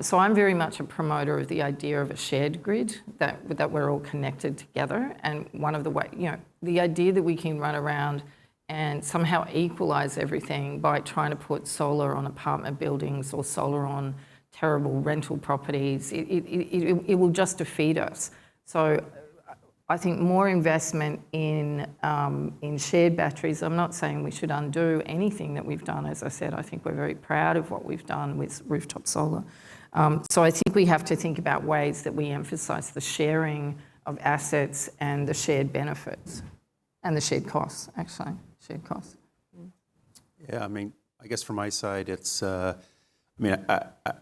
So I'm very much a promoter of the idea of a shared grid, that we're all connected together. And one of the ways, the idea that we can run around and somehow equalise everything by trying to put solar on apartment buildings or solar on terrible rental properties, it will just defeat us. So I think more investment in shared batteries. I'm not saying we should undo anything that we've done. As I said, I think we're very proud of what we've done with rooftop solar. So I think we have to think about ways that we emphasise the sharing of assets and the shared benefits and the shared costs, actually, shared costs. Yeah, I mean, I guess from my side, it's, I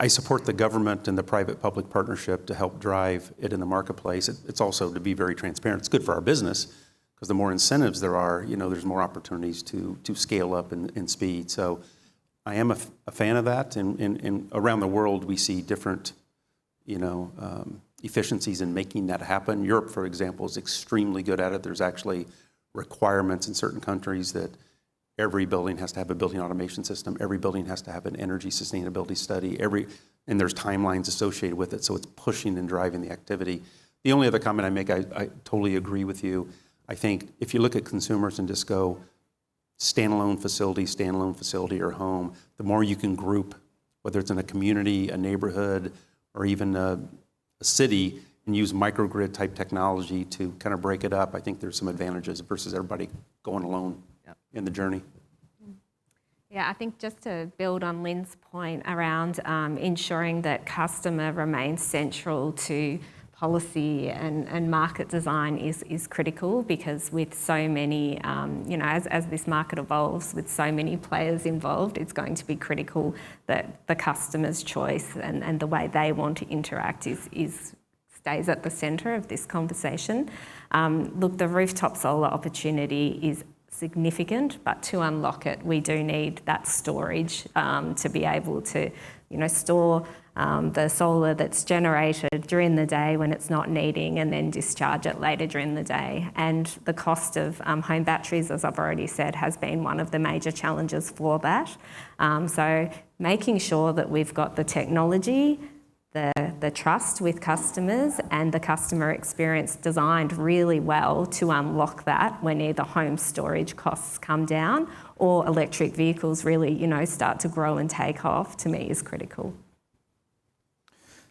support the government and the private-public partnership to help drive it in the marketplace. It's also to be very transparent. It's good for our business because the more incentives there are, there's more opportunities to scale up in speed. So I am a fan of that. And around the world, we see different, efficiencies in making that happen. Europe, for example, is extremely good at it. There's actually requirements in certain countries that every building has to have a building automation system. Every building has to have an energy sustainability study. And there's timelines associated with it, so it's pushing and driving the activity. The only other comment I make, I totally agree with you. I think if you look at consumers and just go standalone facility or home, the more you can group, whether it's in a community, a neighborhood, or even a city, and use microgrid type technology to kind of break it up, I think there's some advantages versus everybody going alone in the journey. Yeah, I think just to build on Lynn's point around ensuring that customer remains central to policy and market design is critical, because with so many, as this market evolves, with so many players involved, it's going to be critical that the customer's choice and the way they want to interact stays at the centre of this conversation. Look, the rooftop solar opportunity is significant, but to unlock it, we do need that storage to be able to, store the solar that's generated during the day when it's not needing, and then discharge it later during the day. And the cost of home batteries, as I've already said, has been one of the major challenges for that. So making sure that we've got the technology, the trust with customers, and the customer experience designed really well to unlock that when either home storage costs come down or electric vehicles really, start to grow and take off, to me is critical.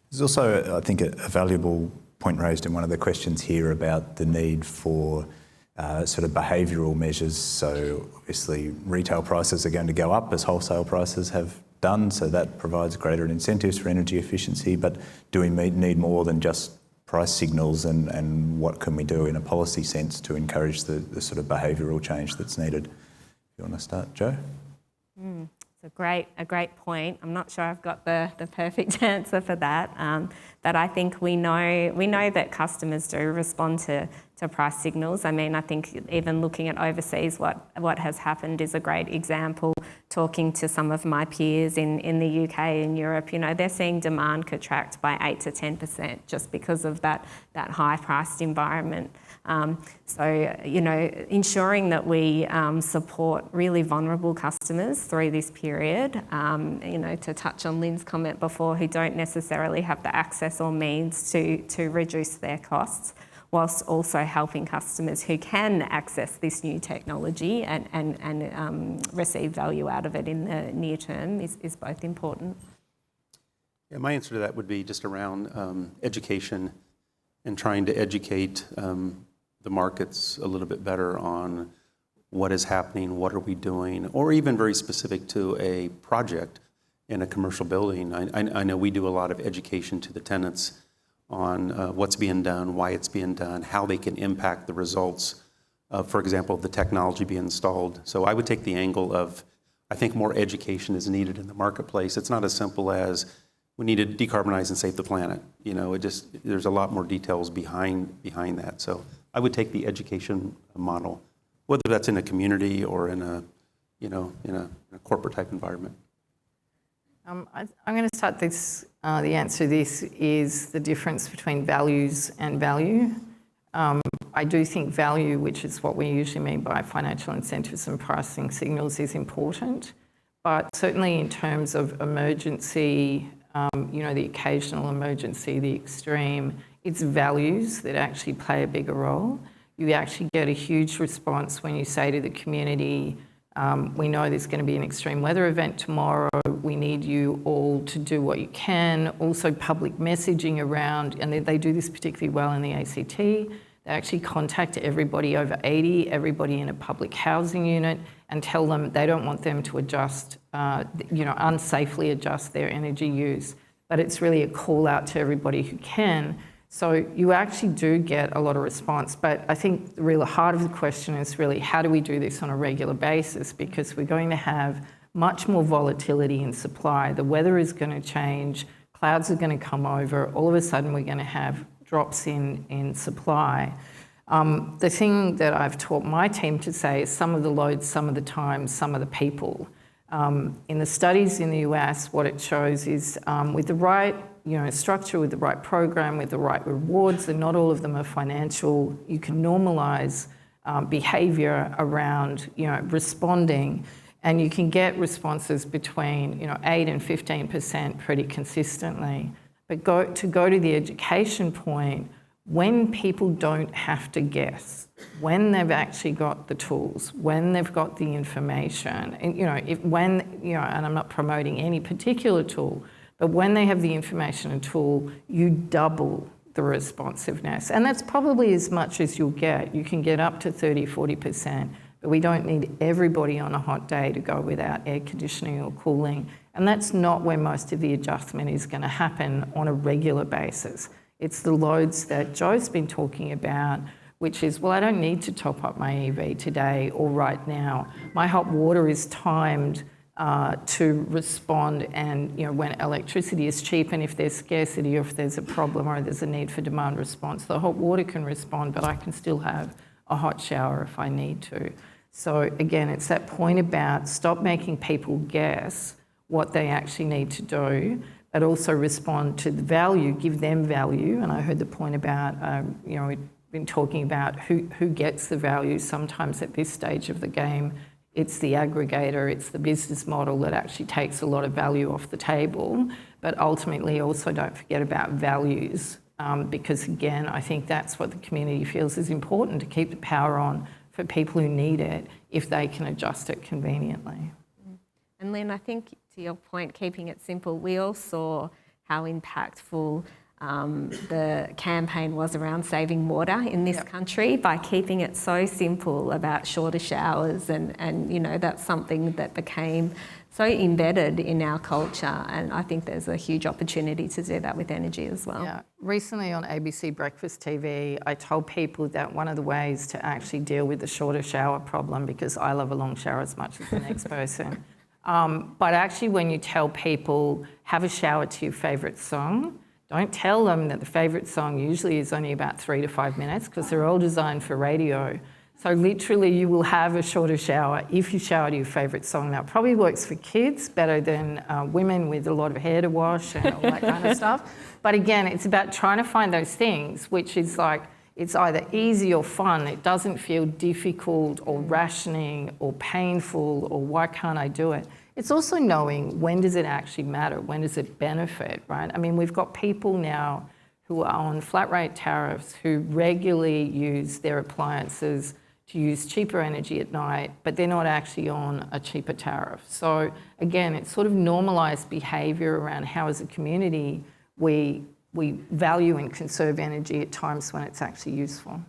There's also, I think, a valuable point raised in one of the questions here about the need for sort of behavioural measures. So obviously retail prices are going to go up as wholesale prices have done, so that provides greater incentives for energy efficiency. But do we need more than just price signals, and what can we do in a policy sense to encourage the sort of behavioural change that's needed? If you want to start, Jo? It's a great point. I'm not sure I've got the perfect answer for that, but I think we know that customers do respond to price signals. I mean, I think even looking at overseas, what has happened is a great example. Talking to some of my peers in the UK and Europe, they're seeing demand contract by 8 to 10% just because of that high-priced environment. So, ensuring that we support really vulnerable customers through this period, to touch on Lynn's comment before, who don't necessarily have the access or means to reduce their costs, whilst also helping customers who can access this new technology and receive value out of it in the near term is both important. Yeah, my answer to that would be just around education and trying to educate the markets a little bit better on what is happening, what are we doing, or even very specific to a project in a commercial building. I know we do a lot of education to the tenants on what's being done, why it's being done, how they can impact the results of, for example, the technology being installed. So I would take the angle of, I think more education is needed in the marketplace. It's not as simple as we need to decarbonize and save the planet. There's a lot more details behind that. So I would take the education model, whether that's in a community or in a corporate type environment. I'm going to start this. The answer to this is the difference between values and value. I do think value, which is what we usually mean by financial incentives and pricing signals, is important. But certainly in terms of emergency, the occasional emergency, the extreme, it's values that actually play a bigger role. You actually get a huge response when you say to the community, we know there's going to be an extreme weather event tomorrow. We need you all to do what you can. Also public messaging around, and they do this particularly well in the ACT. They actually contact everybody over 80, everybody in a public housing unit, and tell them they don't want them to adjust, unsafely adjust their energy use. But it's really a call out to everybody who can. So you actually do get a lot of response. But I think the real heart of the question is really, how do we do this on a regular basis? Because we're going to have much more volatility in supply. The weather is going to change, clouds are going to come over, all of a sudden we're going to have drops in supply. The thing that I've taught my team to say is some of the loads, some of the times, some of the people. In the studies in the US, what it shows is with the right structure, with the right program, with the right rewards, and not all of them are financial, you can normalise behaviour around responding, and you can get responses between 8 and 15% pretty consistently. But to go to the education point, when people don't have to guess, when they've actually got the tools, when they've got the information, and and I'm not promoting any particular tool, but when they have the information and tool, you double the responsiveness. And that's probably as much as you'll get. You can get up to 30, 40%, but we don't need everybody on a hot day to go without air conditioning or cooling. And that's not where most of the adjustment is going to happen on a regular basis. It's the loads that Joe's been talking about, which is, well, I don't need to top up my EV today or right now. My hot water is timed to respond, and when electricity is cheap, and if there's scarcity or if there's a problem or there's a need for demand response, the hot water can respond, but I can still have a hot shower if I need to. So again, it's that point about stop making people guess what they actually need to do, but also respond to the value, give them value. And I heard the point about, we've been talking about who gets the value. Sometimes at this stage of the game, it's the aggregator, it's the business model that actually takes a lot of value off the table. But ultimately, also don't forget about values, because again, I think that's what the community feels is important, to keep the power on for people who need it if they can adjust it conveniently. And Lynn, I think to your point, keeping it simple, we all saw how impactful the campaign was around saving water in this country by keeping it so simple about shorter showers, and that's something that became so embedded in our culture, and I think there's a huge opportunity to do that with energy as well. Yeah. Recently on ABC Breakfast TV, I told people that one of the ways to actually deal with the shorter shower problem, because I love a long shower as much as the next person, but actually when you tell people, have a shower to your favourite song, don't tell them that the favourite song usually is only about 3 to 5 minutes, because they're all designed for radio. So literally you will have a shorter shower if you shower to your favourite song. Now it probably works for kids better than women with a lot of hair to wash and all that kind of stuff. But again, it's about trying to find those things which is like, it's either easy or fun. It doesn't feel difficult or rationing or painful or why can't I do it? It's also knowing when does it actually matter? When does it benefit, right? I mean, we've got people now who are on flat rate tariffs who regularly use their appliances to use cheaper energy at night, but they're not actually on a cheaper tariff. So again, it's sort of normalised behaviour around how as a community we value and conserve energy at times when it's actually useful.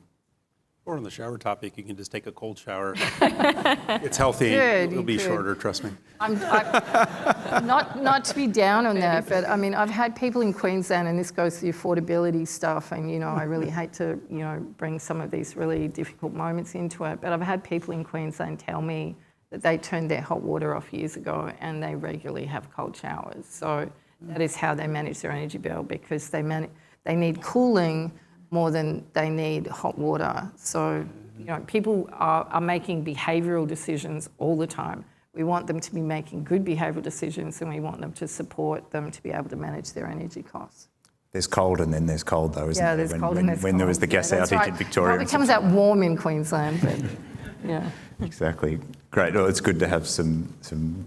Or on the shower topic, you can just take a cold shower. It's healthy. It'll be shorter, trust me. Not to be down on that, but I mean, I've had people in Queensland, and this goes to the affordability stuff, and I really hate to bring some of these really difficult moments into it, but I've had people in Queensland tell me that they turned their hot water off years ago and they regularly have cold showers. So that is how they manage their energy bill, because they need cooling more than they need hot water. So, people are making behavioural decisions all the time. We want them to be making good behavioural decisions, and we want them to support them to be able to manage their energy costs. There's cold and then there's cold though, isn't there? Yeah, there's cold and there's cold. When there was the gas outage in Victoria. It comes out warm in Queensland, but yeah. Exactly. Great. Well, it's good to have some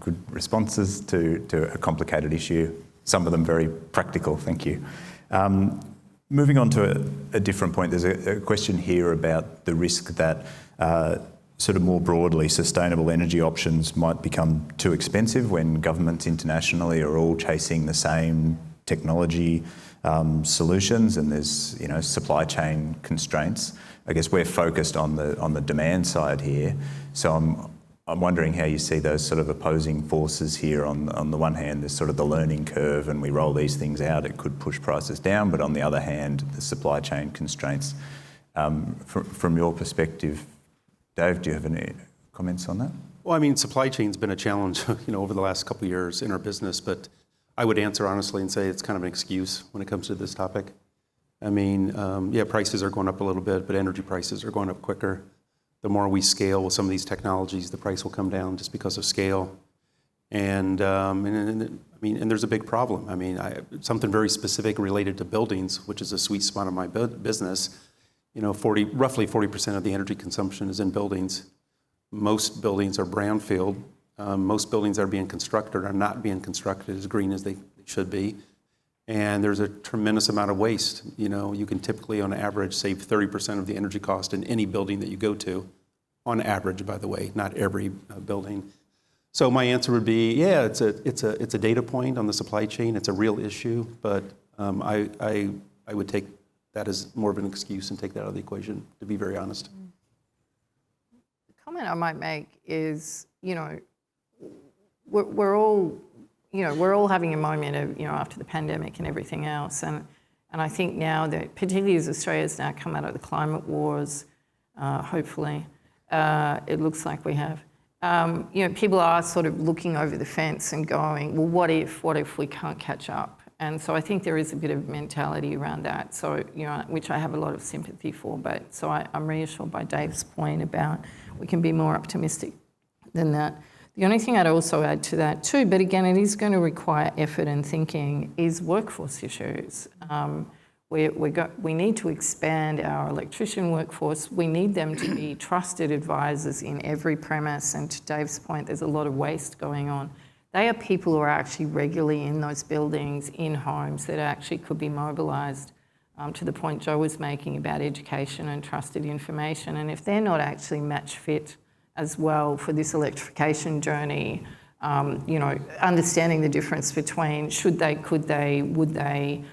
good responses to a complicated issue, some of them very practical. Thank you. Moving on to a different point, there's a question here about the risk that sort of more broadly sustainable energy options might become too expensive when governments internationally are all chasing the same technology solutions, and there's supply chain constraints. I guess we're focused on the demand side here, so I'm wondering how you see those sort of opposing forces here. On the one hand, there's sort of the learning curve, and we roll these things out, it could push prices down, but on the other hand, the supply chain constraints. From your perspective, Dave, do you have any comments on that? Well, I mean, supply chain's been a challenge, over the last couple of years in our business, but I would answer honestly and say it's kind of an excuse when it comes to this topic. I mean, prices are going up a little bit, but energy prices are going up quicker. The more we scale with some of these technologies, the price will come down just because of scale. And there's a big problem. I mean, something very specific related to buildings, which is a sweet spot of my business. Roughly 40% of the energy consumption is in buildings. Most buildings are brownfield. Most buildings that are being constructed are not being constructed as green as they should be. And there's a tremendous amount of waste. You can typically, on average, save 30% of the energy cost in any building that you go to. On average, by the way, not every building. So my answer would be, yeah, it's a data point on the supply chain. It's a real issue, but I would take that as more of an excuse and take that out of the equation, to be very honest. The comment I might make is, we're all having a moment of, after the pandemic and everything else, and I think now that, particularly as Australia's now come out of the climate wars, hopefully, it looks like we have. People are sort of looking over the fence and going, well, what if we can't catch up? And so I think there is a bit of mentality around that, so, which I have a lot of sympathy for, but so I'm reassured by Dave's point about we can be more optimistic than that. The only thing I'd also add to that too, but again, it is going to require effort and thinking, is workforce issues. We need to expand our electrician workforce. We need them to be trusted advisors in every premise. And to Dave's point, there's a lot of waste going on. They are people who are actually regularly in those buildings, in homes, that actually could be mobilised, to the point Joe was making about education and trusted information. And if they're not actually match fit as well for this electrification journey, understanding the difference between should they, could they, would they,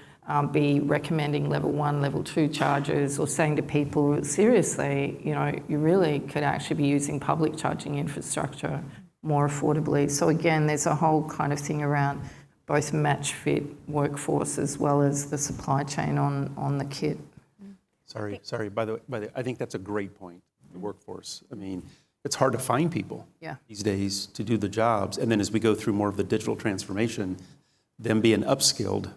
be recommending level 1, level 2 chargers, or saying to people, seriously, you really could actually be using public charging infrastructure more affordably. So again, there's a whole kind of thing around both match fit workforce as well as the supply chain on the kit. Sorry. By the way, I think that's a great point, the workforce. I mean, it's hard to find people these days to do the jobs. And then as we go through more of the digital transformation, them being upskilled,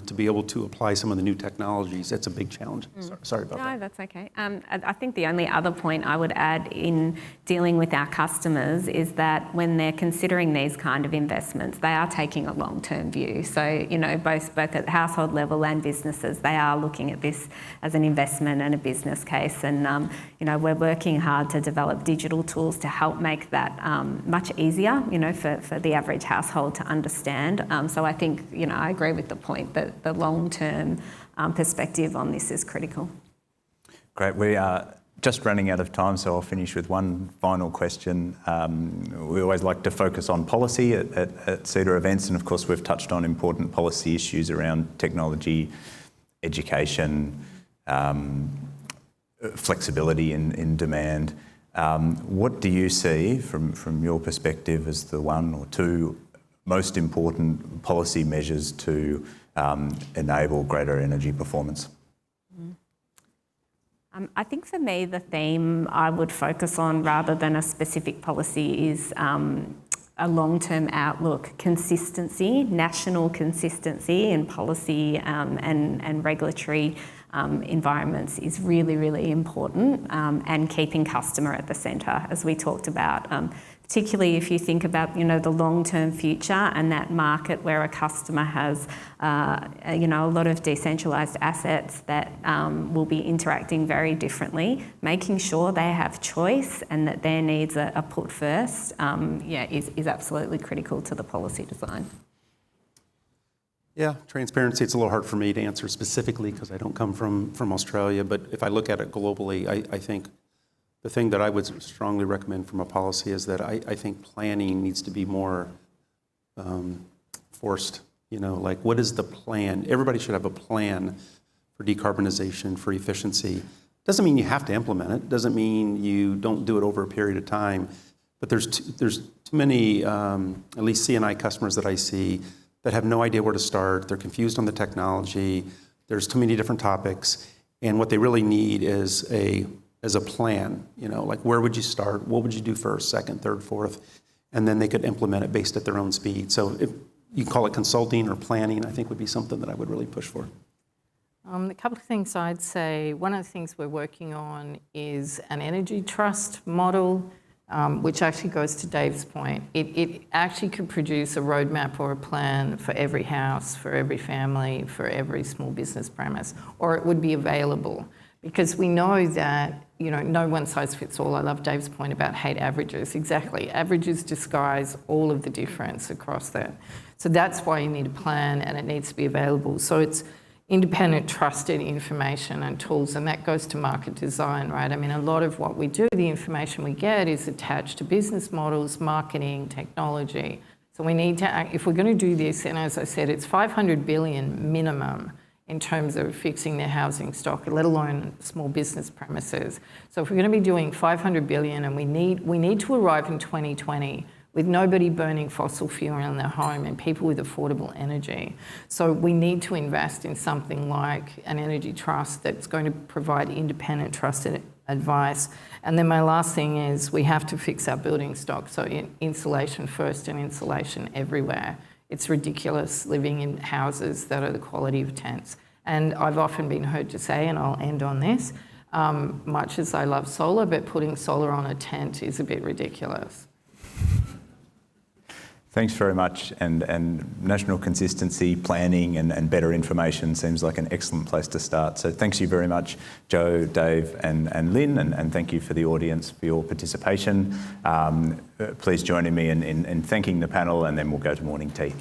to be able to apply some of the new technologies, that's a big challenge. Sorry about that. No, that's okay. I think the only other point I would add in dealing with our customers is that when they're considering these kind of investments, they are taking a long-term view. So, both at household level and businesses, they are looking at this as an investment and a business case. And, we're working hard to develop digital tools to help make that much easier, for the average household to understand. So I think, I agree with the point that the long-term perspective on this is critical. Great. We are just running out of time, so I'll finish with one final question. We always like to focus on policy at CEDA events, and of course we've touched on important policy issues around technology, education, flexibility in demand. What do you see from your perspective as the one or two most important policy measures to enable greater energy performance? I think for me, the theme I would focus on rather than a specific policy is a long-term outlook, consistency, national consistency in policy and regulatory environments is really, really important, and keeping customer at the centre, as we talked about. Particularly if you think about, the long-term future and that market where a customer has, a lot of decentralised assets that will be interacting very differently, making sure they have choice and that their needs are put first, is absolutely critical to the policy design. Yeah, transparency, it's a little hard for me to answer specifically because I don't come from Australia, but if I look at it globally, I think the thing that I would strongly recommend from a policy is that I think planning needs to be more forced. Like what is the plan? Everybody should have a plan for decarbonization, for efficiency. Doesn't mean you have to implement it. Doesn't mean you don't do it over a period of time. But there's too many, at least C&I customers that I see, that have no idea where to start. They're confused on the technology. There's too many different topics. And what they really need is a as a plan, like where would you start? What would you do first, second, third, fourth? And then they could implement it based at their own speed. So if you call it consulting or planning, I think would be something that I would really push for. A couple of things I'd say. One of the things we're working on is an energy trust model, which actually goes to Dave's point. It actually could produce a roadmap or a plan for every house, for every family, for every small business premise, or it would be available. Because we know that, no one size fits all. I love Dave's point about hate averages. Exactly. Averages disguise all of the difference across that. So that's why you need a plan and it needs to be available. So it's independent, trusted information and tools, and that goes to market design, right? I mean, a lot of what we do, the information we get is attached to business models, marketing, technology. So we need to, if we're going to do this, and as I said, it's 500 billion minimum in terms of fixing their housing stock, let alone small business premises. So if we're going to be doing 500 billion and we need to arrive in 2020 with nobody burning fossil fuel in their home and people with affordable energy. So we need to invest in something like an energy trust that's going to provide independent, trusted advice. And then my last thing is we have to fix our building stock. So insulation first and insulation everywhere. It's ridiculous living in houses that are the quality of tents. And I've often been heard to say, and I'll end on this, much as I love solar, but putting solar on a tent is a bit ridiculous. Thanks very much. And national consistency, planning and better information seems like an excellent place to start. So thanks you very much, Joe, Dave and Lynn, and thank you for the audience for your participation. Please join me in thanking the panel, and then we'll go to morning tea.